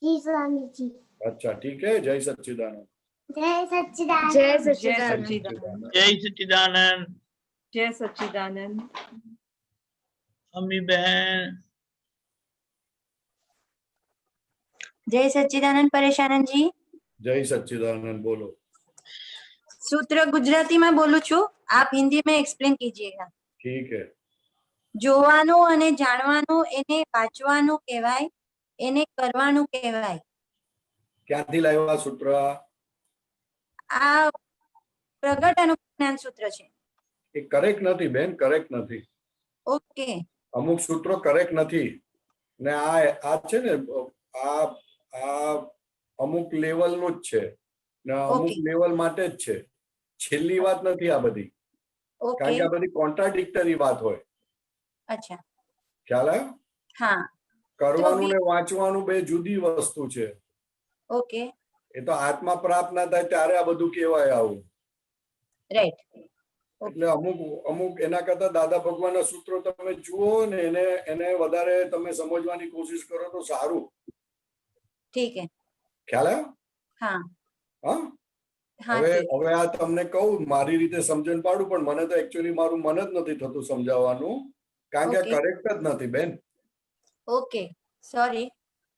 जी स्वामी जी। अच्छा ठीक है, जय सच्चिदानंद। जय सच्चिदानंद। जय जय सच्चिदानंद। सच्चिदानंद। जय सच्चिदानंद। जय सच्चिदानंद। अम्मी बहन। जय सच्चिदानंद परेशानंद जी। जय सच्चिदानंद। बोलो। सूत्र गुजराती में बोलू छू, आप हिंदी में एक्सप्लेन कीजिएगा। ठीक है। જોવાનું અને જાણવાનું એને વાંચવાનું કહેવાય, એને કરવાનું કહેવાય। ક્યાંથી લાવ્યા સૂત્ર? આ પ્રગટ અનુજ્ઞાન સૂત્ર છે। એ કરેક્ટ નથી બેન, કરેક્ટ નથી। ઓકે, અમુક સૂત્રો કરેક્ટ નથી ને આ છે ને આ આ અમુક લેવલનું જ છે ને અમુક લેવલ માટે જ છે। છેલ્લી વાત નથી આ બધી, કારણ ઓકે, કે આ બધી કોન્ટ્રાડિક્ટરી વાત હોય। અચ્છા, ખ્યાલ આવ્યો? હા, કરવાનું ને વાંચવાનું બે જુદી વસ્તુ છે। ઓકે, એ તો આત્મા પ્રાપ્ત ના થાય ત્યારે આ બધું કહેવાય આવું। રાઈટ, એટલે અમુક અમુક એના કરતા દાદા ભગવાનના સૂત્રો તમે જુઓ ને એને વધારે તમે સમજવાની કોશિશ કરો તો સારું। ઠીક હે, ખ્યાલ આવ્યો? હા, હા હા, હવે ઠીક, હવે આ તમને કહું, મારી રીતે સમજણ પાડું, પણ મને તો એકચ્યુઅલી મારું મન જ નથી થતું સમજાવવાનું, કારણ કે Okay. કરેક્ટ જ નથી બેન। ઓકે, સોરી,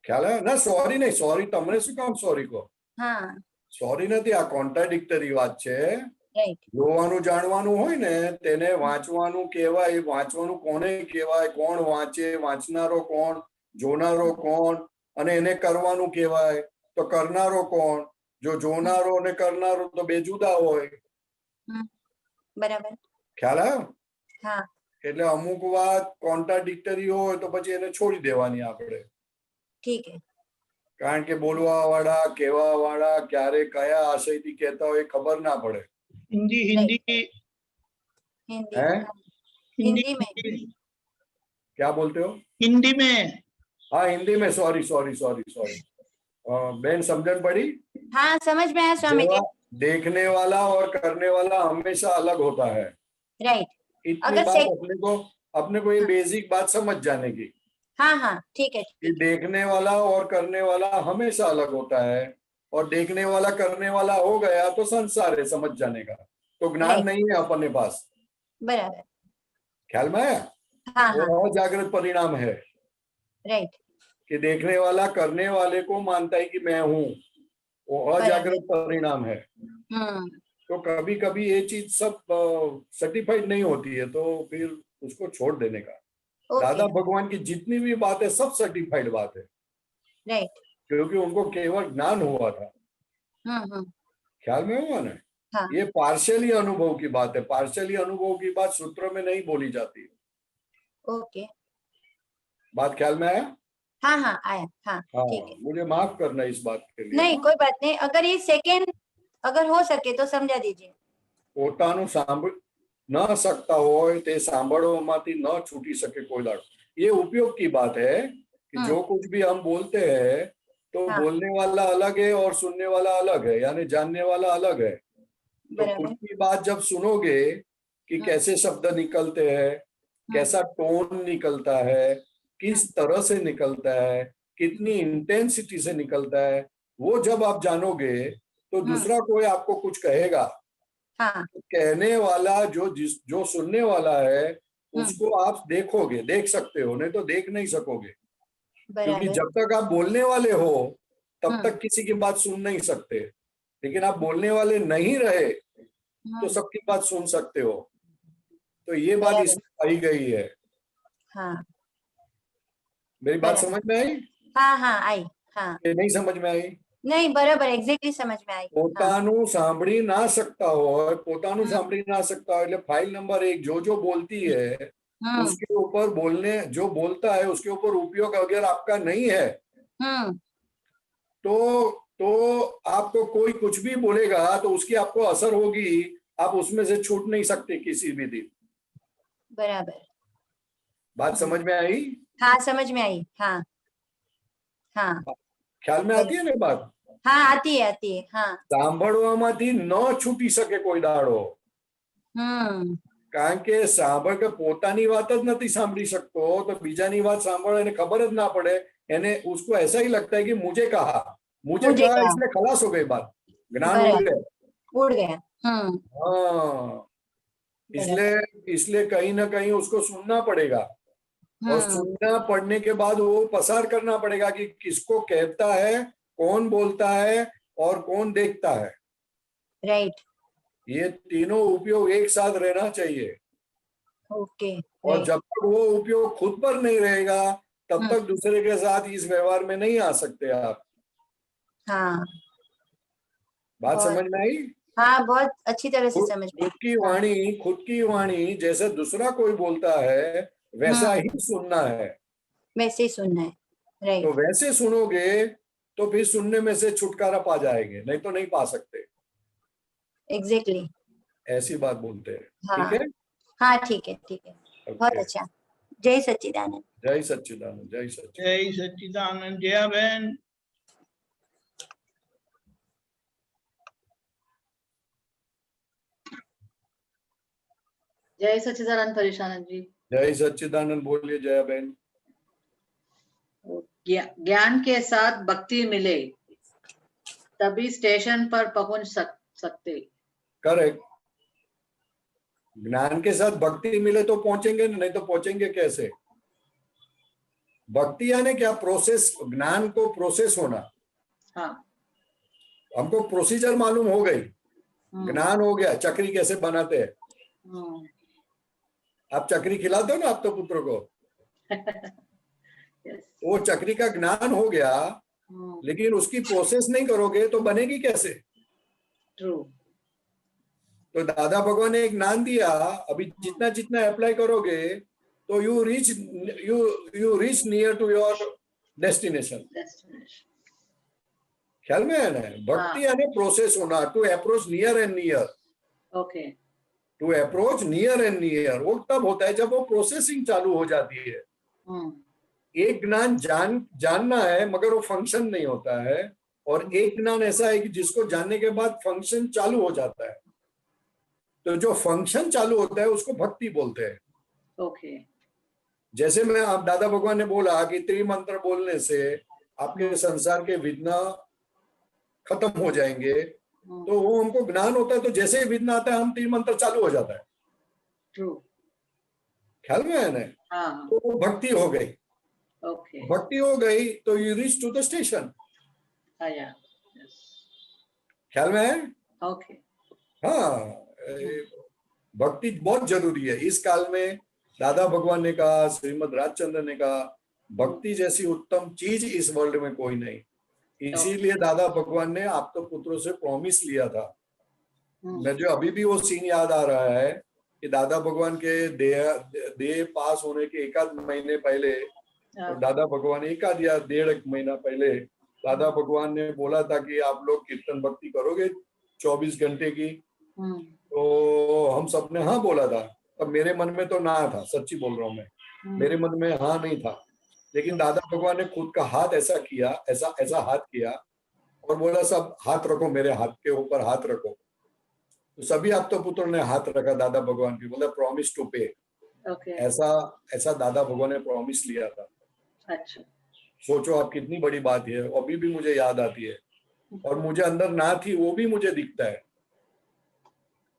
ખ્યાલ આવ્યો? ના સોરી નહીં, સોરી તમને શું કામ સોરી કહો? હા, સોરી નથી, આ કોન્ટ્રાડિક્ટરી વાત છે। રાઈટ, જોવાનું જાણવાનું હોય ને તેને વાંચવાનું કહેવાય। વાંચવાનું કોને કહેવાય, કોણ વાંચે, વાંચનારો કોણ, જોનારો કોણ, અને એને કરવાનું કહેવાય તો કરનારો કોણ? જો જોનારો અને કરનારો તો બે જુદા હોય। બરાબર, ખ્યાલ આવ્યો? હા, એટલે અમુક વાત કોન્ટ્રાડિક્ટરી હોય તો પછી એને છોડી દેવાની આપણે, ઠીક હે, કારણ કે બોલવા વાળા કહેવા વાળા ક્યારે કયા આશયથી કહેતા હોય એ ખબર ના પડે। हिंदी हिंदी हिंदी, हैं? हाँ, हिंदी हिंदी में, क्या बोलते हो? हिंदी में। हाँ हिंदी में, sorry sorry sorry sorry. Ben समझन पड़ी? हाँ समझ में आया स्वामी जी, देखने वाला और करने वाला हमेशा अलग होता है। राइट, इतनी अगर बात से- अपने को ये बेसिक बात समझ जाने की हाँ हाँ ठीक है, कि देखने वाला और करने वाला हमेशा अलग होता है, और देखने वाला करने वाला हो गया तो संसार है समझ जाने का, तो ज्ञान Right. नहीं है अपने पास। बराबर, ख्याल में आया? हाँ हाँ, वो अजागृत परिणाम है राइट, कि देखने वाला करने वाले को मानता है कि मैं हूँ, वो अजागृत परिणाम है। तो कभी कभी ये चीज सब सर्टिफाइड नहीं होती है, तो फिर उसको छोड़ देने का। दादा ओके, भगवान की जितनी भी बात है सब सर्टिफाइड बात है, राइट, क्योंकि उनको केवल ज्ञान हुआ था। ख्याल में हुआ ना? हाँ, ये पार्शियली अनुभव की बात है। पार्शियली अनुभव की बात सूत्र में नहीं बोली जाती। ओके, बात ख्याल में आया? हाँ हाँ आया, हाँ हाँ ठीक है, मुझे माफ करना इस बात के लिए। नहीं कोई बात नहीं, अगर ये सेकेंड अगर हो सके तो समझा दीजिए। પોતાનું न सकता હોય તે સાંભળવામાંથી ન છૂટી શકે કોઈ દાડો. ये उपयोग की बात है कि जो कुछ भी हम बोलते हैं तो हाँ। बोलने वाला अलग है और सुनने वाला अलग है, यानी जानने वाला अलग है. तो बराबर। खुद की बात जब सुनोगे कि कैसे शब्द निकलते हैं, कैसा टोन निकलता है, किस तरह से निकलता है, कितनी इंटेंसिटी से निकलता है, वो जब आप जानोगे तो दूसरा कोई आपको कुछ कहेगा, हाँ कहने वाला जो सुनने वाला है उसको आप देखोगे, देख सकते हो, नहीं तो देख नहीं सकोगे. क्योंकि बराबर। जब तक आप बोलने वाले हो तब तक किसी की बात सुन नहीं सकते, लेकिन आप बोलने वाले नहीं रहे तो सबकी बात सुन सकते हो. तो ये बात बराबर। इसमें पाई गई है. हाँ मेरी बात बराबर। समझ में आई हाँ हाँ आई। हाँ कि नहीं समझ में आई? नहीं बराबर एग्जेक्टली समझ में आई. हाँ પોતાનું સાંભળી ના सकता હોય, પોતાનું સાંભળી ના सकता હોય એટલે फाइल नंबर 1 जो बोलती है उसके ऊपर बोलने, जो बोलता है उसके ऊपर उपयोग अगर आपका नहीं है तो आपको कोई कुछ भी बोलेगा तो उसकी आपको असर होगी, आप उसमें से छूट नहीं सकते किसी भी दिन. बराबर. बात समझ में आई? हाँ समझ में आई. हाँ हाँ ख्याल में आती है ना बात? हाँ आती है आती है. हाँ સાંભળવામાંથી ન છૂટી શકે કોઈ દાડો. કારણ કે સાંભળ કે પોતાની વાત જ નથી સાંભળી શકતો તો બીજાની વાત સાંભળે એને ખબર જ ના પડે, એને उसको ऐसा ही लगता है कि मुझे कहा इसलिए खलास हो गई बात, ज्ञान उड़ गया. हाँ, इसलिए कहीं ना कहीं उसको सुनना पड़ेगा और सुनना पड़ने के बाद वो पसार करना पड़ेगा कि किसको कहता है, कौन बोलता है और कौन देखता है. राइट. ये तीनों उपयोग एक साथ रहना चाहिए. ओके. और जब तक वो उपयोग खुद पर नहीं रहेगा तब तक दूसरे के साथ इस व्यवहार में नहीं आ सकते आप. हाँ बात समझ में आई? हाँ बहुत अच्छी तरह से समझ में. खुद की वाणी जैसे दूसरा कोई बोलता है वैसा ही सुनना है. वैसे ही सुनना है. राइट. तो वैसे सुनोगे तो फिर सुनने में से छुटकारा पा जाएंगे, नहीं तो नहीं पा सकते. एग्जैक्टली ऐसी बात बोलते हैं. हाँ ठीक है? हाँ ठीक है बहुत ओके. अच्छा जय सच्चिदानंद जय सच्चिदानंद. जय सच्चिदानंद. जय सच्चिदानंद. जया बहन. जय सच्चिदानंद परेशानंद जी. जय सच्चिदानंद. बोलिए जया बहन. ज्ञान के साथ भक्ति मिले तभी स्टेशन पर पहुंच सकते. करेक्ट. ज्ञान के साथ भक्ति मिले तो पहुंचेंगे, नहीं तो पहुंचेंगे कैसे? भक्ति यानी क्या? प्रोसेस. ज्ञान को प्रोसेस होना. हाँ. हमको प्रोसीजर मालूम हो गई, ज्ञान हो गया, चक्री कैसे बनाते हैं. आप चक्री खिलाते हो ना आप तो पुत्र को. वो चक्री का ज्ञान हो गया, लेकिन उसकी प्रोसेस नहीं करोगे तो बनेगी कैसे? ट्रू. तो दादा भगवान ने एक ज्ञान दिया, अभी जितना जितना अप्लाई करोगे तो you reach near to your destination. ख्याल में है ना? भक्ति यानी प्रोसेस होना. To approach near and near. Okay. To approach near and near वो तब होता है जब वो प्रोसेसिंग चालू हो जाती है. एक ज्ञान जानना है मगर वो फंक्शन नहीं होता है, और एक ज्ञान ऐसा है कि जिसको जानने के बाद फंक्शन चालू हो जाता है. तो जो फंक्शन चालू होता है उसको भक्ति बोलते हैं. ओके. जैसे मैं आप दादा भगवान ने बोला कि त्रिमंत्र बोलने से आपके संसार के विघ्न खत्म हो जाएंगे, तो वो हमको ज्ञान होता है. तो जैसे ही विघ्न आता है हम त्रिमंत्र चालू हो जाता है. ट्रू. ख्याल में है ना? हाँ. तो वो भक्ति हो गई. ओके. भक्ति हो गई तो you reach to the station. आया. ख्याल में है? ओके. हाँ, भक्ति बहुत जरूरी है इस काल में. दादा भगवान ने कहा, श्रीमद राजचंद्र ने कहा, भक्ति जैसी उत्तम चीज इस वर्ल्ड में कोई नहीं. इसीलिए दादा भगवान ने आप तो पुत्रों से प्रॉमिस लिया था. मुझे अभी भी वो सीन याद आ रहा है कि दादा भगवान के देह पास होने के एक आध महीने पहले, दादा भगवान एक आध या 1.5 महीना पहले दादा भगवान ने बोला था कि आप लोग कीर्तन भक्ति करोगे 24 घंटे की. तो हम सबने हाँ बोला था। अब मेरे मन में तो ना था, सच्ची बोल रहा हूँ मैं, मेरे मन में हाँ नहीं था। लेकिन दादा भगवान ने खुद का हाथ ऐसा किया, ऐसा ऐसा हाथ किया और बोला सब हाथ रखो, मेरे हाथ के ऊपर हाथ रखो। तो सभी आप तो पुत्रों ने हाथ रखा दादा भगवान की, बोला प्रॉमिस टू पे। ऐसा ऐसा दादा भगवान ने प्रॉमिस लिया था। अच्छा। सोचो आप कितनी बड़ी बात है, अभी भी मुझे याद आती है। और मुझे अंदर ना थी वो भी मुझे दिखता है,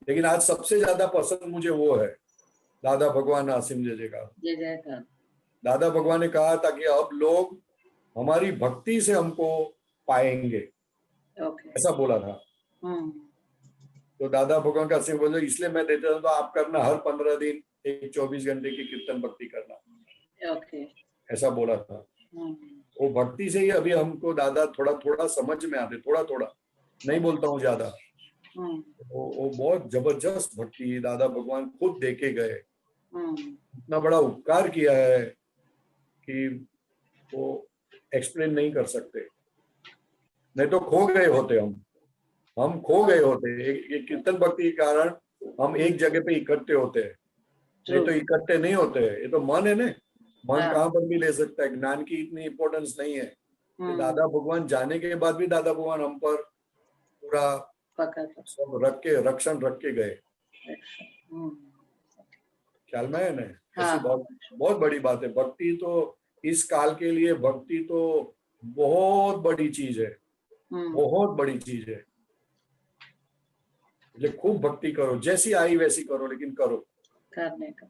लेकिन आज सबसे ज्यादा पसंद मुझे वो है दादा भगवान असीम जय जयकार। जय जयकार। दादा भगवान ने कहा था कि अब लोग हमारी भक्ति से हमको पाएंगे, ऐसा बोला था। तो दादा भगवान का असीम बोले इसलिए मैं देता हूँ, तो आप करना हर 15 दिन एक 24 घंटे की कीर्तन भक्ति करना, ऐसा बोला था। वो भक्ति से ही अभी हमको दादा थोड़ा थोड़ा समझ में आते, थोड़ा थोड़ा, नहीं बोलता हूँ ज्यादा। वो बहुत जबरदस्त भक्ति दादा भगवान खुद देके गए, इतना बड़ा उपकार किया है कि वो एक्सप्लेन नहीं कर सकते। नहीं तो खो गए होते, हम खो गए होते। एक कीर्तन भक्ति के कारण हम एक जगह पे इकट्ठे होते हैं, नहीं तो इकट्ठे नहीं होते। ये तो मन है ना, मन कहाँ पर भी ले सकता है। ज्ञान की इतनी इम्पोर्टेंस नहीं है। तो दादा भगवान जाने के बाद भी दादा भगवान हम पर पूरा सब रक्षण रख के गए। ख्याल में है ना? ऐसी बहुत बड़ी बात है। भक्ति तो इस काल के लिए भक्ति तो बहुत बड़ी चीज है, बहुत बड़ी चीज है। खूब भक्ति करो, जैसी आई वैसी करो, लेकिन करो करने का।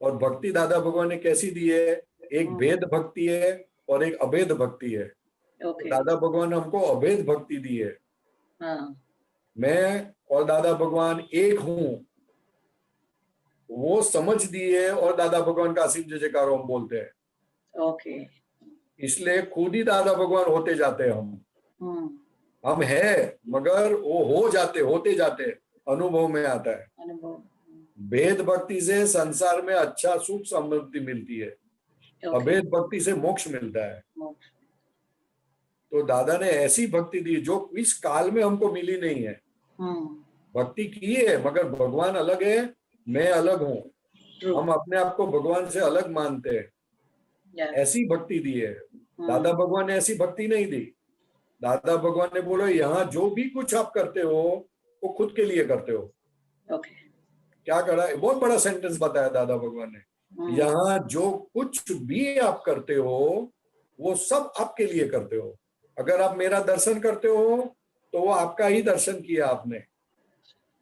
और भक्ति दादा भगवान ने कैसी दी है? एक भेद भक्ति है और एक अभेद भक्ति है। दादा भगवान ने हमको अभेद भक्ति दी है। मैं और दादा भगवान एक हूं, वो समझ दी है। और दादा भगवान का असीम जय जयकार हम बोलते हैं। इसलिए खुद ही दादा भगवान होते जाते हैं हम है, मगर वो हो जाते, होते जाते, अनुभव में आता है। भेद भक्ति से संसार में अच्छा सुख समृद्धि मिलती है, अभेद भक्ति से मोक्ष मिलता है। तो दादा ने ऐसी भक्ति दी जो इस काल में हमको मिली नहीं है। भक्ति की है, मगर भगवान अलग है, मैं अलग हूँ। हम अपने आप को भगवान से अलग मानते हैं। ऐसी भक्ति दी है। दादा भगवान ने ऐसी भक्ति नहीं दी। दादा भगवान ने बोला यहाँ जो भी कुछ आप करते हो वो खुद के लिए करते हो। क्या करा है? बहुत बड़ा सेंटेंस बताया दादा भगवान ने। यहाँ जो कुछ भी आप करते हो वो सब आपके लिए करते हो। अगर आप मेरा दर्शन करते हो तो वो आपका ही दर्शन किया आपने।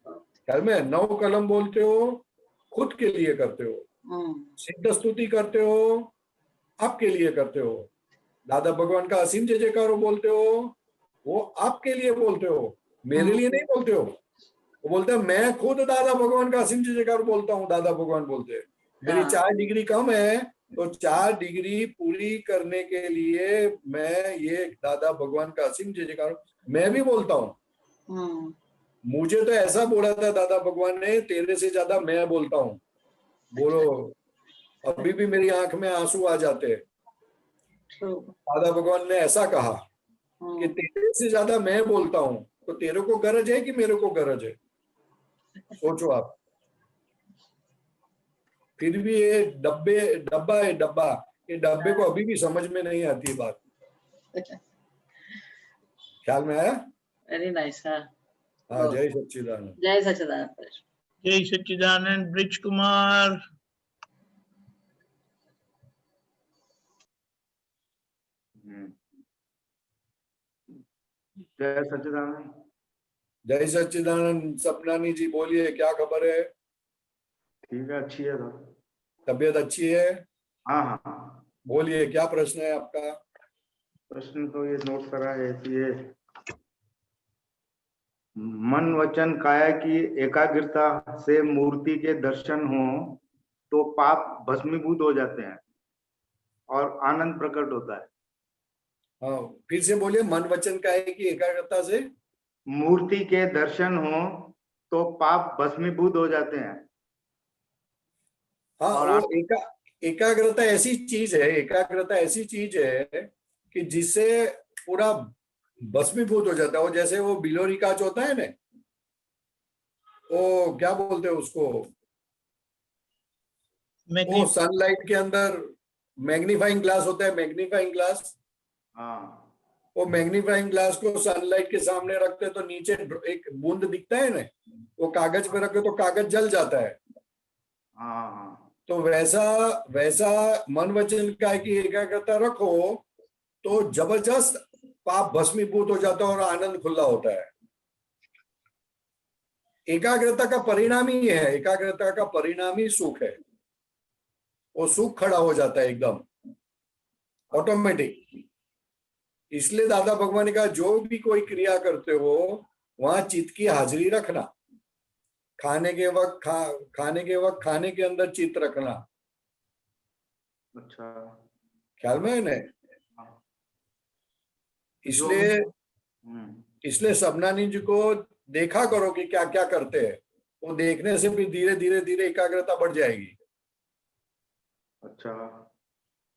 ख्याल में? 9 कलम बोलते हो, खुद के लिए करते हो। सिद्ध स्तुति करते हो, आपके लिए करते हो। दादा भगवान का असीम जय जयकार बोलते हो, वो आपके लिए बोलते हो, मेरे लिए नहीं बोलते हो। वो बोलते हैं मैं खुद दादा भगवान का असीम जय जयकार बोलता हूँ। दादा भगवान बोलते हैं मेरी 4 डिग्री कम है, तो 4 डिग्री पूरी करने के लिए मैं ये दादा भगवान का असीम जय जयकार मैं भी बोलता हूँ। मुझे तो ऐसा बोला था दादा भगवान ने, तेरे से ज्यादा मैं बोलता हूँ। बोलो, अभी भी मेरी आंख में आंसू आ जाते हैं। दादा भगवान ने ऐसा कहा कि तेरे से ज्यादा मैं बोलता हूँ, तो तेरे को गरज है कि मेरे को गरज है? सोचो आप। फिर भी ये डब्बा है, डब्बा, ये डब्बे को अभी भी समझ में नहीं आती बात। ख्याल में आया? Very nice. हाँ, जय सच्चिदानंद। जय सच्चिदानंद। जय सच्चिदानंद। ब्रिज कुमार। जय सच्चिदानंद। जय सच्चिदानंद। सपनानी जी बोलिए, क्या खबर है? ठीक है, अच्छी है। तबीयत अच्छी है? हाँ हाँ। बोलिए, क्या प्रश्न है आपका? प्रश्न तो ये नोट करा है कि ये मन वचन काया की एकाग्रता से मूर्ति के दर्शन हो तो पाप भस्मीभूत हो जाते हैं और आनंद प्रकट होता है। हाँ, फिर से बोलिए। मन वचन काया की एकाग्रता से मूर्ति के दर्शन हो तो पाप भस्मीभूत हो जाते हैं। हाँ, और वो एकाग्रता ऐसी चीज है, एकाग्रता ऐसी चीज है कि जिससे पूरा भस्मीभूत हो जाता है। वो जैसे वो बिलोरी कांच होता है ना, वो क्या बोलते हैं उसको, वो सनलाइट के अंदर मैग्नीफाइंग ग्लास होता है, मैग्नीफाइंग ग्लास। हाँ वो मैग्नीफाइंग ग्लास को सनलाइट के सामने रखते तो नीचे एक बूंद दिखता है ना, वो कागज पे रखे तो कागज जल जाता है। हाँ तो वैसा वैसा मन वचन काय की एकाग्रता रखो तो जबरदस्त पाप भस्मीभूत हो जाता है और आनंद खुला होता है। एकाग्रता का परिणाम ही है, एकाग्रता का परिणाम ही सुख है। वो सुख खड़ा हो जाता है एकदम ऑटोमेटिक। इसलिए दादा भगवान ने कहा जो भी कोई क्रिया करते हो वहां चित्त की हाजिरी रखना। खाने के वक्त खाने के वक्त खाने के अंदर चित्त रखना। अच्छा ख्याल में है ना? इसलिए सबनानी जी को देखा करो कि क्या क्या करते हैं। वो देखने से भी धीरे धीरे धीरे एकाग्रता बढ़ जाएगी। अच्छा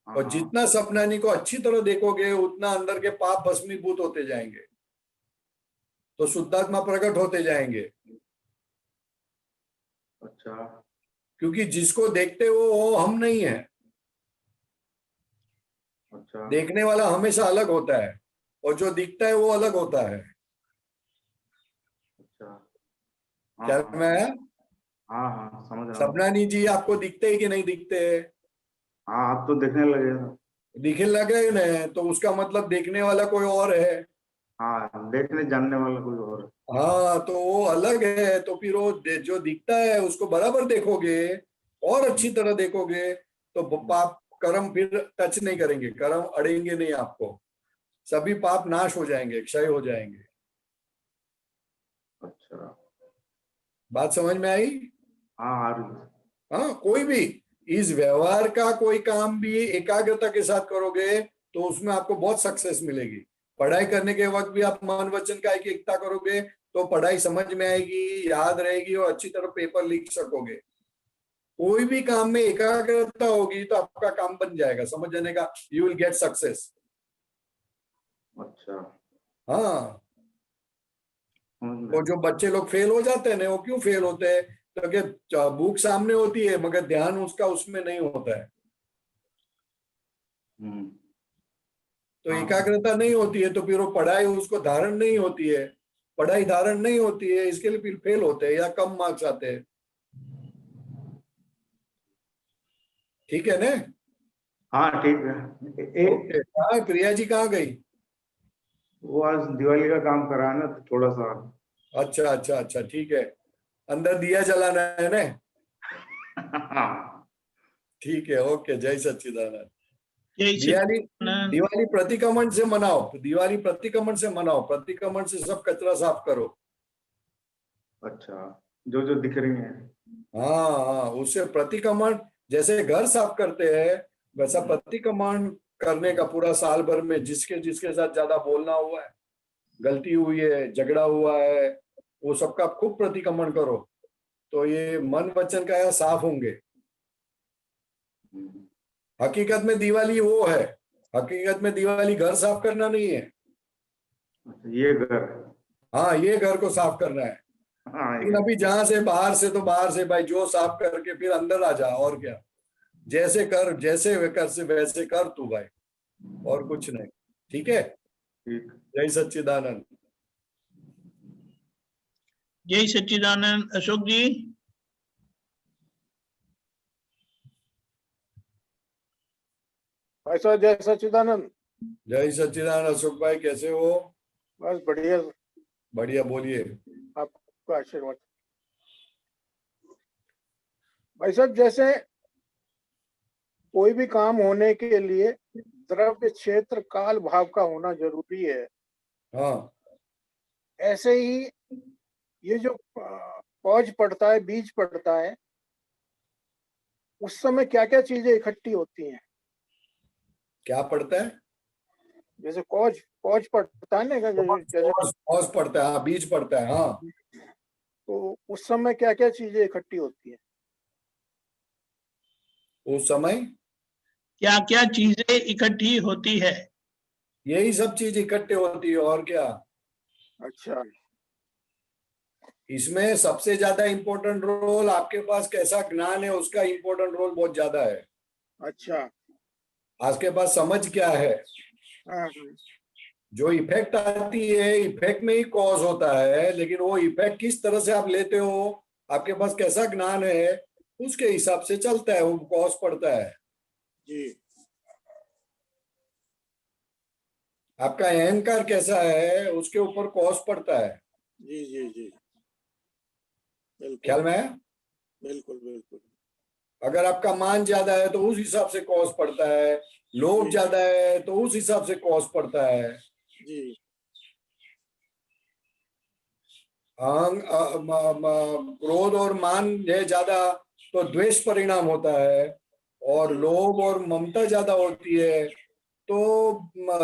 और जितना सपनानी को अच्छी तरह देखोगे उतना अंदर के पाप भस्मीभूत होते जाएंगे, तो शुद्धात्मा प्रकट होते जाएंगे। अच्छा क्योंकि जिसको देखते हो वो हम नहीं है। अच्छा देखने वाला हमेशा अलग होता है और जो दिखता है वो अलग होता है। अच्छा क्या मैं हाँ समझ रहा हूँ। सपनानी जी आपको दिखते है कि नहीं दिखते? हाँ अब तो देखने लगे ना। दिखने लगे ना, तो उसका मतलब देखने वाला कोई और है। हाँ देखने जानने वाला कोई और। हाँ तो वो अलग है। तो फिर वो जो दिखता है उसको बराबर देखोगे और अच्छी तरह देखोगे तो पाप कर्म फिर टच नहीं करेंगे, कर्म अड़ेंगे नहीं आपको। सभी पाप नाश हो जाएंगे, क्षय हो जाएंगे। अच्छा बात समझ में आई? हाँ आ रही है। हाँ कोई भी इस व्यवहार का कोई काम भी एकाग्रता के साथ करोगे तो उसमें आपको बहुत सक्सेस मिलेगी। पढ़ाई करने के वक्त भी आप मन वचन का एकता करोगे तो पढ़ाई समझ में आएगी, याद रहेगी और अच्छी तरह पेपर लिख सकोगे। कोई भी काम में एकाग्रता होगी तो आपका काम बन जाएगा, समझ जाने का। You will get success. अच्छा हाँ तो जो बच्चे लोग फेल हो जाते हैं ना, वो क्यों फेल होते हैं? क्योंकि बुक सामने होती है मगर ध्यान उसका उसमें नहीं होता है। तो एकाग्रता नहीं होती है तो फिर वो पढ़ाई उसको धारण नहीं होती है। पढ़ाई धारण नहीं होती है इसके लिए फिर फेल होते हैं या कम मार्क्स आते हैं। ठीक है ना? हाँ ठीक है। ओके। हाँ प्रिया जी कहाँ गई? वो आज दिवाली का काम करा है ना तो थोड़ा सा। अच्छा अच्छा अच्छा ठीक है। अंदर दिया जलाना है ना? ठीक है ओके। जय सच्चिदानंद। दिवाली दिवाली प्रतिक्रमण से मनाओ, दिवाली प्रतिक्रमण से मनाओ। प्रतिक्रमण से सब कचरा साफ करो। अच्छा जो जो दिख रही है। हाँ हाँ उससे प्रतिक्रमण जैसे घर साफ करते हैं वैसा प्रतिक्रमण करने का पूरा साल भर में जिसके जिसके साथ ज्यादा बोलना हुआ है, गलती हुई है, झगड़ा हुआ है, वो सबका खूब प्रतिक्रमण करो तो ये मन वचन का यह साफ होंगे। हकीकत में दिवाली वो है, हकीकत में दिवाली घर साफ करना नहीं है। ये घर, हाँ ये घर को साफ करना है। लेकिन अभी जहां से बाहर से तो बाहर से भाई जो साफ करके फिर अंदर आ जा। और क्या, जैसे कर, जैसे कर से वैसे कर तू भाई, और कुछ नहीं। ठीक है? जय सच्चिदानंद। जय सच्चिदानंद। अशोक जी। भाई साहब जय सच्चिदानंद। जय सच्चिदानंद। अशोक भाई कैसे हो? बस बढ़िया बढ़िया। बोलिए। आपका आशीर्वाद। भाई साहब जैसे कोई भी काम होने के लिए द्रव्य क्षेत्र काल भाव का होना जरूरी है। हाँ ऐसे ही ये जो पौज पड़ता है, बीज पड़ता है, उस समय क्या क्या चीजें इकट्ठी होती हैं? क्या पड़ता है? जैसे कौज कौज पड़ता है ना, जैसे कौज पड़ता है, हाँ बीज पड़ता है। हाँ तो उस समय क्या क्या चीजें इकट्ठी होती हैं? उस समय क्या क्या चीजें इकट्ठी होती है? यही सब चीज इकट्ठे होती है और क्या। अच्छा इसमें सबसे ज्यादा इम्पोर्टेंट रोल आपके पास कैसा ज्ञान है उसका इम्पोर्टेंट रोल बहुत ज्यादा है। अच्छा। आपके पास समझ क्या है। हाँ, जो इफेक्ट आती है इफेक्ट में ही कॉज होता है, लेकिन वो इफेक्ट किस तरह से आप लेते हो, आपके पास कैसा ज्ञान है उसके हिसाब से चलता है, वो कॉज पड़ता है। जी आपका अहंकार कैसा है उसके ऊपर कॉज पड़ता है। जी जी जी बिल्कुल ख्याल में है? बिल्कुल बिल्कुल। अगर आपका मान ज्यादा है तो उस हिसाब से कॉज पड़ता है, लोभ जी। ज्यादा है तो उस हिसाब से कॉज पड़ता है। जी क्रोध और मान है ज्यादा तो द्वेष परिणाम होता है, और लोभ और ममता ज्यादा होती है तो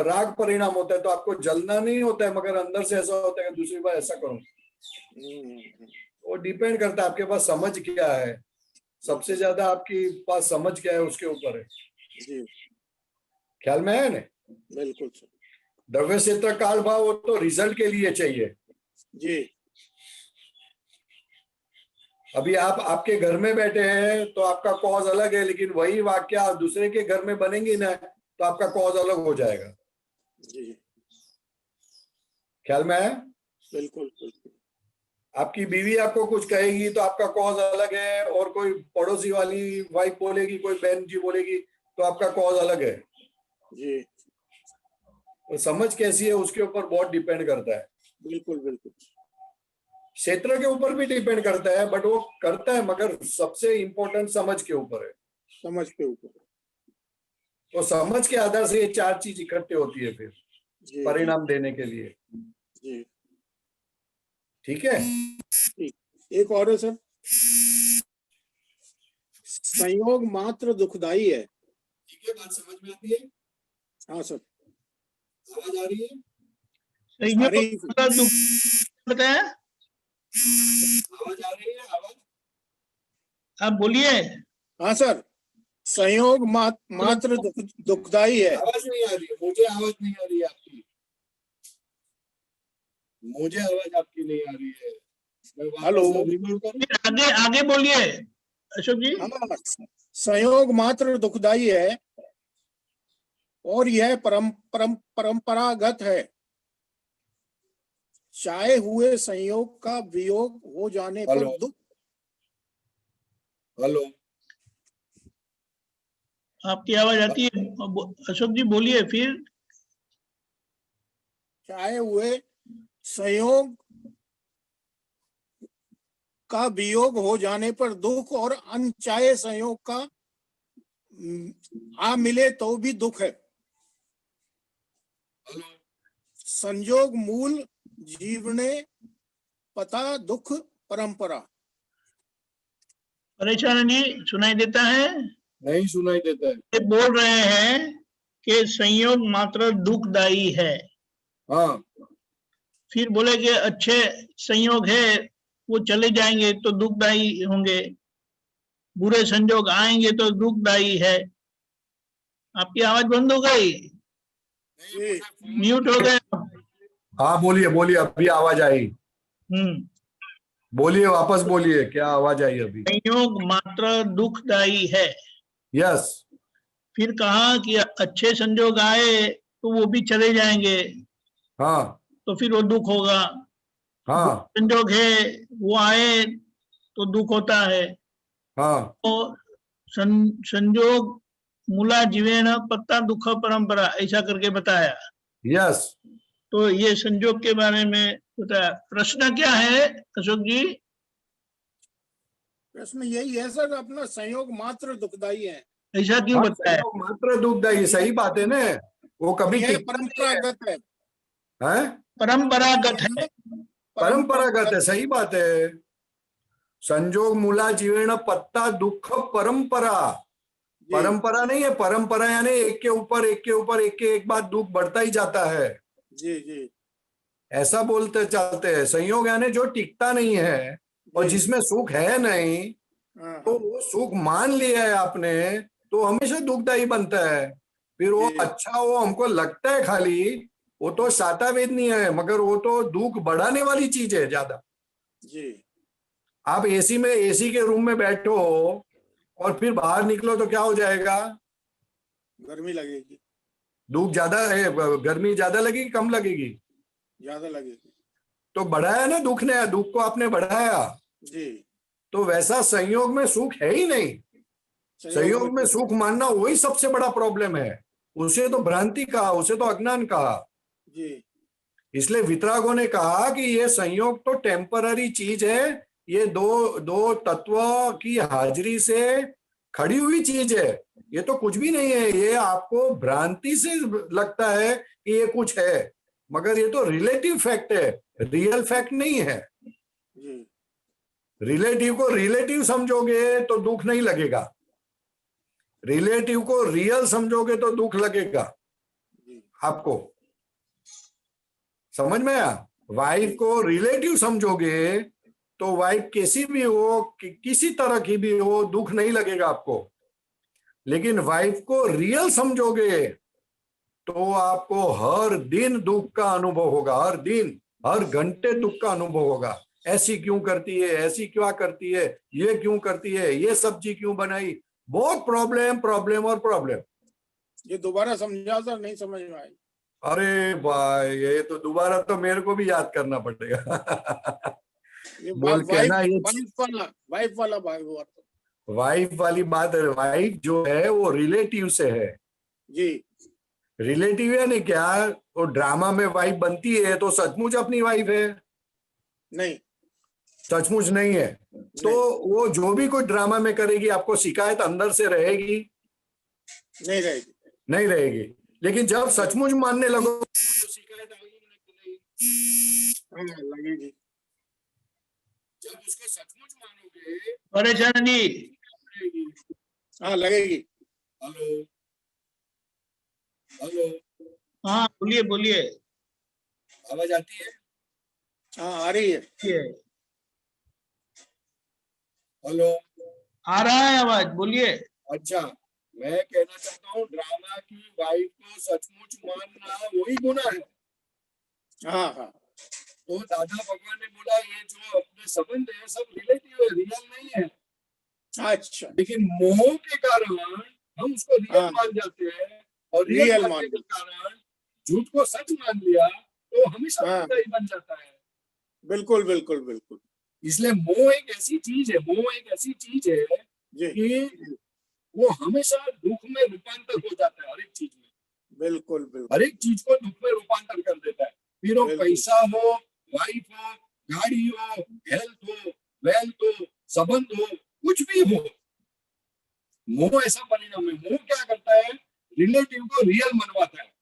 राग परिणाम होता है। तो आपको जलना नहीं होता है, मगर अंदर से ऐसा होता है कि दूसरी बार ऐसा करूं। वो डिपेंड करता है आपके पास समझ क्या है, सबसे ज्यादा आपके पास समझ क्या है उसके ऊपर है। जी ख्याल में है ना? बिल्कुल सर। द्रव्य क्षेत्र काल भाव वो तो रिजल्ट के लिए चाहिए। जी अभी आप आपके घर में बैठे हैं तो आपका कॉज अलग है, लेकिन वही वाक्य दूसरे के घर में बनेंगी ना तो आपका कॉज अलग हो जाएगा। जी ख्याल में है? बिल्कुल बिल्कुल। आपकी बीवी आपको कुछ कहेगी तो आपका कॉज अलग है, और कोई पड़ोसी वाली वाइफ बोलेगी, कोई बहन जी बोलेगी तो आपका कॉज अलग है। जी तो समझ कैसी है उसके ऊपर बहुत डिपेंड करता है। बिल्कुल बिल्कुल। क्षेत्र के ऊपर भी डिपेंड करता है, बट वो करता है, मगर सबसे इंपॉर्टेंट समझ के ऊपर है। समझ के ऊपर। तो समझ के आधार से ये चार चीज इकट्ठे होती है फिर जी परिणाम देने के लिए। जी ठीक है? ठीक। एक और है सर, संयोग मात्र दुखदाई है। ठीक है, बात समझ में आती है? हाँ सर। आवाज आ रही है? बताया, आवाज आ रही है? आवाज आप बोलिए। हाँ सर, संयोग मात्र दुखदाई है। आवाज नहीं आ रही है, मुझे आवाज नहीं आ रही है आपकी, मुझे आवाज आपकी नहीं आ रही है। हेलो, आगे आगे बोलिए अशोक जी। हाँ, संयोग मात्र दुखदाई है और यह परंपरागत है। चाहे हुए संयोग का वियोग हो जाने पर दुख। हेलो, आपकी आवाज आती है अशोक जी, बोलिए फिर। चाहे हुए संयोग का वियोग हो जाने पर दुख, और अनचाहे संयोग का आ मिले तो भी दुख है। संयोग मूल जीवने पता दुख परंपरा। परेशान जी सुनाई देता है? नहीं सुनाई देता है। ये बोल रहे हैं कि संयोग मात्र दुखदाई है। हाँ, फिर बोले कि अच्छे संयोग है वो चले जाएंगे तो दुखदाई होंगे, बुरे संयोग आएंगे तो दुखदाई है। आपकी आवाज बंद हो गई, म्यूट हो गया। हाँ बोलिए बोलिए, अभी आवाज आई। बोलिए, वापस बोलिए, क्या आवाज आई अभी? संयोग मात्र दुखदाई है। यस। फिर कहा कि अच्छे संयोग आए तो वो भी चले जाएंगे, हाँ, तो फिर वो दुख होगा। हाँ, संयोग है वो आए तो दुख होता है। हाँ, तो संयोग मूला जीवेन पत्ता दुख परंपरा, ऐसा करके बताया। यस। तो ये संयोग के बारे में बताया। प्रश्न क्या है अशोक जी? प्रश्न यही है सर, अपना संयोग मात्र दुखदाई है। ऐसा क्यों बताया? संयोग मात्र दुखदाई, सही बात है ना, वो कभी यह परंपरागत है। परंपरागत है, परंपरागत है, सही बात है। संयोग मूला जीवेण पत्ता दुख परंपरा। परंपरा नहीं है, परंपरा यानी एक के ऊपर एक के ऊपर एक के एक बात दुख बढ़ता ही जाता है। जी जी, ऐसा बोलते चलते हैं। संयोग यानी जो टिकता नहीं है और जिसमें सुख है नहीं, तो वो सुख मान लिया है आपने तो हमेशा दुखदायी बनता है। फिर वो अच्छा वो हमको लगता है खाली, वो तो साता वेदनीय है, मगर वो तो दुख बढ़ाने वाली चीज है ज्यादा। जी। आप एसी में, एसी के रूम में बैठो और फिर बाहर निकलो तो क्या हो जाएगा? गर्मी लगेगी। धूप ज्यादा है, गर्मी ज्यादा लगेगी कम लगेगी? ज्यादा लगेगी। तो बढ़ाया ना दुख ने, दुख को आपने बढ़ाया। जी। तो वैसा संयोग में सुख है ही नहीं। संयोग में सुख मानना वही सबसे बड़ा प्रॉब्लम है। उसे तो भ्रांति कहा, उसे तो अज्ञान कहा। जी। इसलिए वितरागों ने कहा कि ये संयोग तो टेम्पररी चीज है, ये दो तत्व की हाजिरी से खड़ी हुई चीज है, ये तो कुछ भी नहीं है। ये आपको भ्रांति से लगता है कि ये कुछ है, मगर ये तो रिलेटिव फैक्ट है, रियल फैक्ट नहीं है। जी। रिलेटिव को रिलेटिव समझोगे तो दुख नहीं लगेगा, रिलेटिव को रियल समझोगे तो दुख लगेगा आपको। समझ में आया? वाइफ को रिलेटिव समझोगे तो वाइफ कैसी भी हो, किसी तरह की भी हो, दुख नहीं लगेगा आपको। लेकिन वाइफ को रियल समझोगे तो आपको हर दिन दुख का अनुभव होगा, हर दिन हर घंटे दुख का अनुभव होगा। ऐसी क्यों करती है, ऐसी क्या करती है, ये क्यों करती है, ये सब्जी क्यों बनाई, बहुत प्रॉब्लम प्रॉब्लम और प्रॉब्लम। ये दोबारा समझा सर, नहीं समझ में आई। अरे भाई ये तो दोबारा तो मेरे को भी याद करना पड़ेगा। बोल के ना, ये वाइफ वाला बात, वाइफ वाली बात है। वाइफ जो है वो रिलेटिव से है जी। रिलेटिव है नहीं क्या? वो ड्रामा में वाइफ बनती है तो सचमुच अपनी वाइफ है? नहीं, सचमुच नहीं है। तो वो जो भी कोई ड्रामा में करेगी, आपको शिकायत अंदर से रहेगी? नहीं रहेगी। नहीं रहेगी। लेकिन जब सचमुच मानने लगो तो शिकायत आएगी नहीं? लगेगी। जब उसको सचमुच मानोगे, परेशान जी, हाँ लगेगी। हेलो हेलो, हाँ बोलिए बोलिए, आवाज आती है? हाँ आ रही है। हेलो, आ रहा है आवाज, बोलिए। अच्छा, मैं कहना चाहता हूँ ड्रामा की वाइफ को सचमुच मानना वही गुनाह है। हाँ हाँ। तो दादा भगवान ने बोला ये जो अपने संबंध है सब रिलेटिव है, रियल नहीं है। अच्छा। लेकिन मोह के कारण हम उसको रियल मान जाते हैं, और रियल मानने के कारण झूठ को सच मान लिया तो हमेशा ही बन जाता है। बिल्कुल बिल्कुल बिल्कुल। इसलिए मोह एक ऐसी चीज है, मोह एक ऐसी चीज है कि वो हमेशा दुख में रूपांतर हो जाता है। हर एक चीज में, बिल्कुल बिल्कुल, हर एक चीज को दुख में रूपांतर कर देता है। फिर वो पैसा हो, वाइफ हो, गाड़ी हो, हेल्थ हो, वेल्थ हो, संबंध हो, कुछ भी हो, मोह ऐसा परिणाम है। मोह क्या करता है? रिलेटिव को रियल मनवाता है।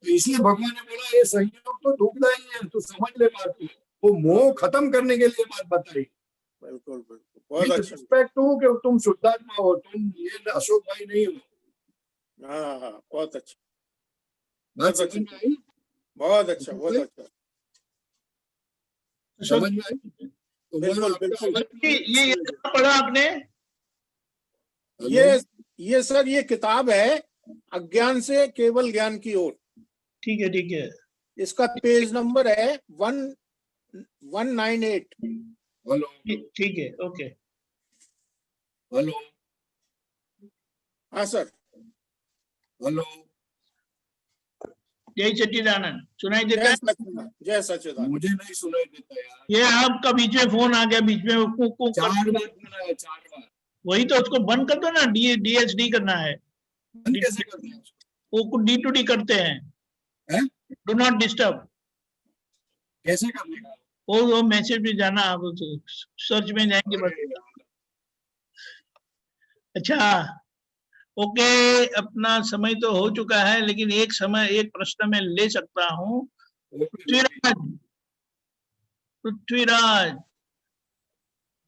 तो इसलिए भगवान ने बोला ये संयोग तो दुखदाई है, तो समझ ले बात को। वो मोह खत्म करने के लिए बात बताई। बिल्कुल बिल्कुल, बहुत अच्छा। रिस्पेक्ट टू कि तुम शुद्धात्मा हो, तुम ये अशोक भाई नहीं हो। हाँ हाँ, बहुत अच्छा, बात समझ में आई? बहुत अच्छा, बहुत अच्छा, समझ में आई? तो बिल्कुल बिल्कुल। ये पढ़ा आपने? ये सर ये किताब है अज्ञान से केवल ज्ञान की ओर। ठीक है ठीक है। इसका पेज नंबर है 198। हेलो, ठीक है, ओके। हेलो, हाँ सर। हेलो, जय सच्चिदानंद, सुनाई देता है? जय सच्चिदानंद। मुझे नहीं सुनाई देता यार। ये आपका बीच में फोन आ गया, बीच में 4 बार सुना है, 4 बार। वही तो, उसको बंद कर दो ना, DHD करना है। बंद कैसे करते हैं? वो कुछ D2D करते हैं, डू नॉट डिस्टर्ब। कैसे करने का? वो मैसेज में जाना, आप सर्च में जाएंगे बस। अच्छा ओके, अपना समय तो हो चुका है, लेकिन एक प्रश्न में ले सकता हूँ। पृथ्वीराज।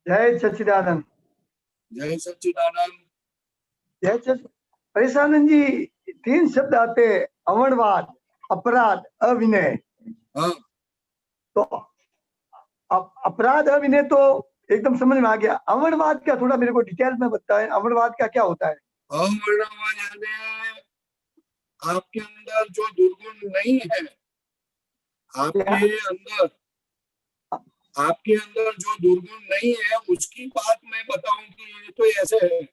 जय सच्चिदानंद। जय सच्चिदानंद। परेशानंद जी, 3 शब्द आते, अवणवाद, अपराध, अविनय। तो अपराध अविनय तो एकदम समझ में आ गया। अवणवाद क्या, थोड़ा मेरे को डिटेल में बताएं, अवणवाद का क्या होता है? अवणवाद यानी आपके अंदर जो दुर्गुण नहीं है, आपके अंदर आपके अंदर जो दुर्गुण नहीं है उसकी बात मैं बताऊं कि ये तो ऐसे है।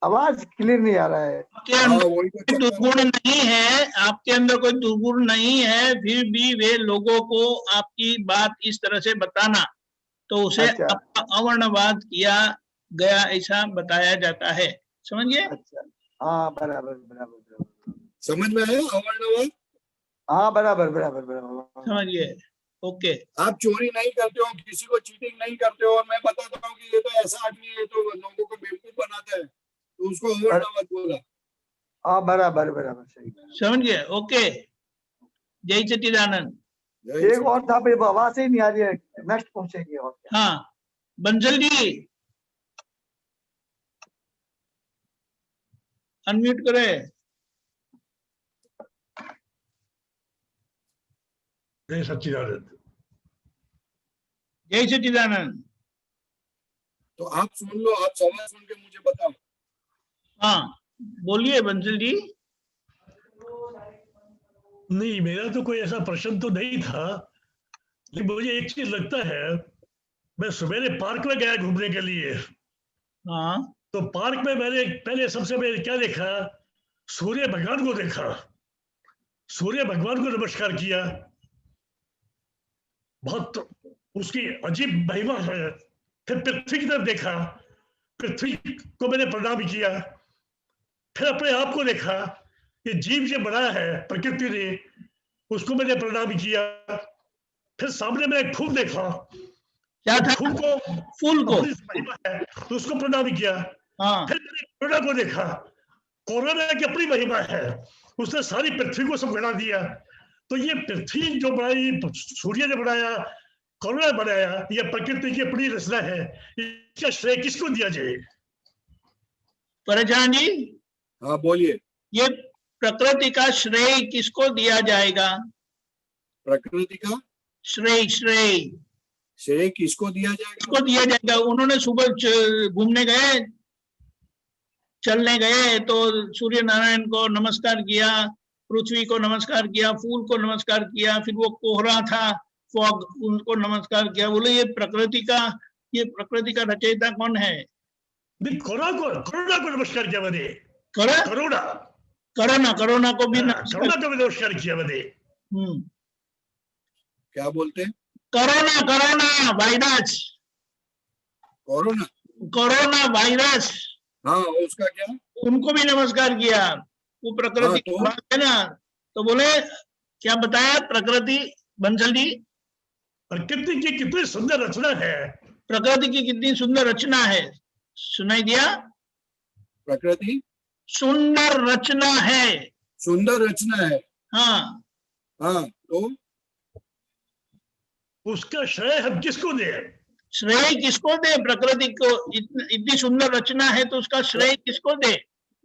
आवाज क्लियर नहीं आ रहा है। आपके अंदर वही तो कोई दुर्गुण नहीं है, आपके अंदर कोई दुर्गुण नहीं है, फिर भी वे लोगों को आपकी बात इस तरह से बताना, तो उसे अच्छा। आपका अवर्णवाद किया गया ऐसा बताया जाता है। समझिए? अच्छा, हाँ बराबर बराबर बराबर, समझ में आया अवर्णवाद? हाँ बराबर बराबर बराबर। समझिए? ओके। आप चोरी नहीं करते हो, किसी को चीटिंग नहीं करते हो, और मैं बताता हूँ कि ये तो ऐसा आदमी है तो लोगों को बेवकूफ बनाता है, तो उसको अवर्णवाद बोला। हाँ बराबर बराबर, सही। समझिए? ओके। जय सच्चिदानंद। एक और था पे आवाज ही नहीं आ रही है, नेक्स्ट पहुंचेंगे और क्या। हाँ, बंसल जी अनम्यूट करे। जय सच्चिदानंद। जय सच्चिदानंद। तो आप सुन लो, आप सवाल सुन के मुझे बताओ। हाँ बोलिए बंसल जी। नहीं, मेरा तो कोई ऐसा प्रश्न तो नहीं था, लेकिन मुझे एक चीज लगता है, मैं सवेरे पार्क में गया घूमने के लिए। हाँ। तो पार्क में मैंने पहले सबसे पहले क्या देखा, सूर्य भगवान को देखा, सूर्य भगवान को नमस्कार किया, बहुत उसकी अजीब महिमा है। फिर पृथ्वी की तरफ देखा, पृथ्वी को मैंने प्रणाम किया, फिर अपने आप को देखा कि जीव जो बनाया है प्रकृति ने, उसको मैंने प्रणाम किया, फिर सामने में एक फूल देखा, क्या था? फूल को महिमा है तो उसको प्रणाम किया। हाँ। फिर मैंने कोरोना को देखा, कोरोना की अपनी महिमा है, उसने सारी पृथ्वी को सब बना दिया। तो ये पृथ्वी जो बनाई, सूर्य ने बनाया, कोरोना बनाया, ये प्रकृति की अपनी रचना है, इसका श्रेय किसको दिया जाए? परेशान जी। हाँ बोलिए। ये प्रकृति का श्रेय किसको दिया जाएगा? प्रकृति का श्रेय, श्रेय श्रेय किसको दिया जाएगा? किसको दिया जाएगा? उन्होंने सुबह घूमने गए, चलने गए, तो सूर्य नारायण को नमस्कार किया, पृथ्वी को नमस्कार किया, फूल को नमस्कार किया, फिर वो कोहरा था, फॉग, उनको नमस्कार किया। बोले ये प्रकृति का रचयिता कौन है? कोरोना को नमस्कार किया मैंने। कोरोना को भी नमस्कार किया मैंने। क्या बोलते हैं? कोरोना वायरस, कोरोना वायरस, हाँ उसका क्या? उनको भी नमस्कार किया। वो प्रकृति की बात है ना। तो बोले क्या बताया प्रकृति, बंसल जी? प्रकृति की कितनी सुंदर रचना है, प्रकृति की कितनी सुंदर रचना है। सुनाई दिया? प्रकृति सुंदर रचना है, सुंदर रचना है। हाँ हाँ, तो उसका श्रेय हम किसको दें? श्रेय किसको दे? प्रकृति को इतनी सुंदर रचना है तो उसका श्रेय किसको दे?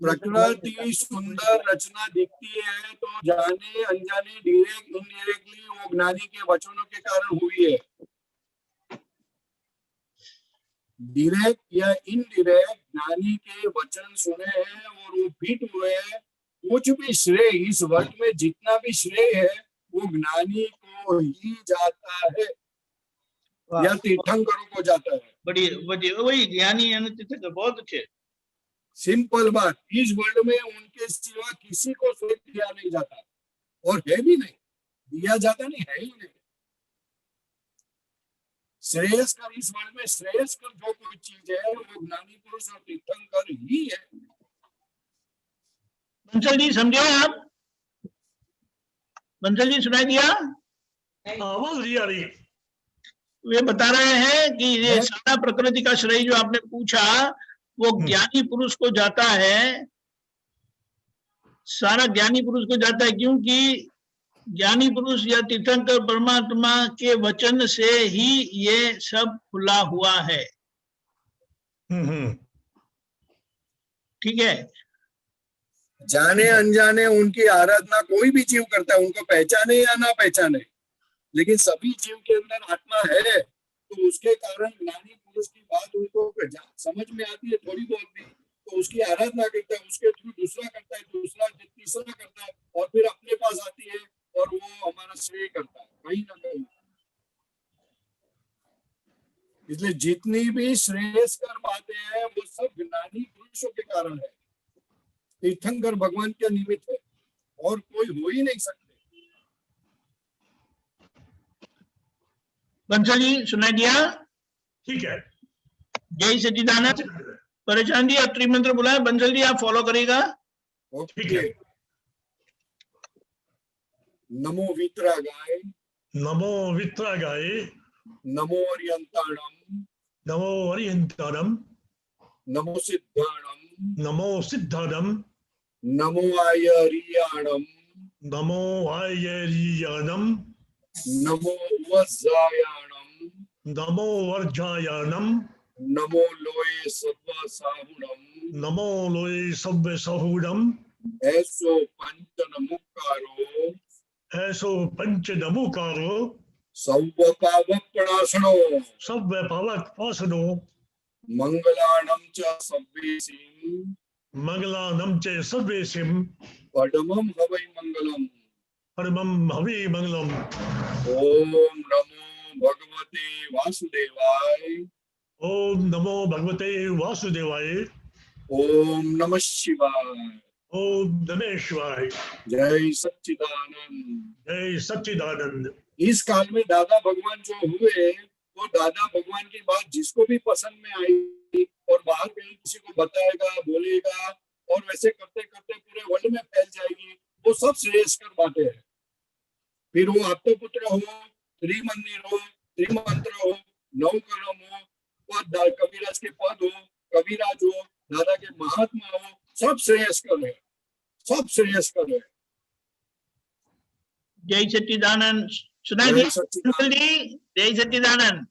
प्रकृति सुंदर रचना दिखती है तो जाने अनजाने, डायरेक्ट इनडायरेक्टली वो ज्ञानी के वचनों के कारण हुई है। डायरेक्ट या इनडायरेक्ट ज्ञानी के वचन सुने हैं और वो फिट हुए हैं। कुछ भी श्रेय इस वर्ल्ड में जितना भी श्रेय है वो ज्ञानी को ही जाता है या तीर्थंकरों को जाता है। बड़ी वही ज्ञानी है ना, तीर्थंकर। बहुत अच्छे। सिंपल बात, इस वर्ल्ड में उनके सिवा किसी को श्रेय दिया नहीं जाता, और है भी नहीं, दिया जाता नहीं, है ही नहीं। श्रेयस्कर इस वर्ल्ड में श्रेयस्कर जो कोई चीज है वो ज्ञानी पुरुष और तीर्थंकर ही है। बंसल जी समझे आप? बंसल जी सुनाई दिया? आवाज नहीं आ रही। वे बता रहे हैं कि ये सारा प्रकृति का श्रेय जो आपने पूछा वो ज्ञानी पुरुष को जाता है, सारा ज्ञानी पुरुष को जाता है, क्योंकि ज्ञानी पुरुष या तीर्थंकर परमात्मा के वचन से ही ये सब खुला हुआ है। ठीक है। जाने अनजाने उनकी आराधना कोई भी जीव करता है, उनको पहचाने या ना पहचाने, लेकिन सभी जीव के अंदर आत्मा है, तो उसके कारण ज्ञानी पुरुष की बात उनको समझ में आती है थोड़ी बहुत भी, तो उसकी आराधना करता है, उसके थ्रू दूसरा करता है, दूसरा तीसरा करता है, और फिर अपने पास आती है और वो हमारा श्रेय करता है कहीं ना कहीं। इसलिए जितनी भी श्रेयस्कर बातें हैं वो सब ज्ञानी पुरुषों के कारण है, तीर्थंकर भगवान के निमित्त है, और कोई हो ही नहीं सकते। बंसल जी सुनाई दिया? ठीक है। जय सच्चिदानंद। परेशान जी आप त्रिमंत्र बुलाए, बंसल जी आप फॉलो करेगा। ठीक है। नमो वित्रागाय, नमो वित्रागाय, नमो अर्यंताणम, नमो अर्यंताणम, नमो सिद्धाणम, नमो सिद्धाणम, नमो आयरियाणम, नमो आयरियाणम, नमो वज्रायाणम, नमो वर्जायाणम, नमो लोये सत्व साहुणम, नमो लोये सव्य सहुणम, ऐसो पंच नमुकारो, ऐसो पंच नमुकारो, सव्य पावक प्रणाशनो, सव्य पावक पासनो, मंगलाणम च सव्येसिं, मंगलानम च सर्वेसिम, परमं हवै मंगलम, परमं हवि मंगलम। ओम नमो भगवते वासुदेवाय, ओम नमो भगवते वासुदेवाय, ओम नमः शिवाय, ओम नमः शिवाय। जय सच्चिदानंद, जय सच्चिदानंद। इस काल में दादा भगवान जो हुए वो दादा भगवान की बात जिसको भी पसंद में आई और बाहर कहीं किसी को बताएगा, बोलेगा, और वैसे करते करते पूरे वर्ल्ड में फैल जाएगी, वो सब श्रेयस्कर बातें हैं। फिर वो आप्तपुत्र हो, त्रिमंदिर हो, त्रिमंत्र हो, नवकलम हो, पद कबीराज के पद हो, कबीराज हो, दादा के महात्मा हो, सब श्रेयस्कर है, सब श्रेयस्कर है। जय सच्चिदानंद। सुनाई दिया? जय सच्चिदानंद।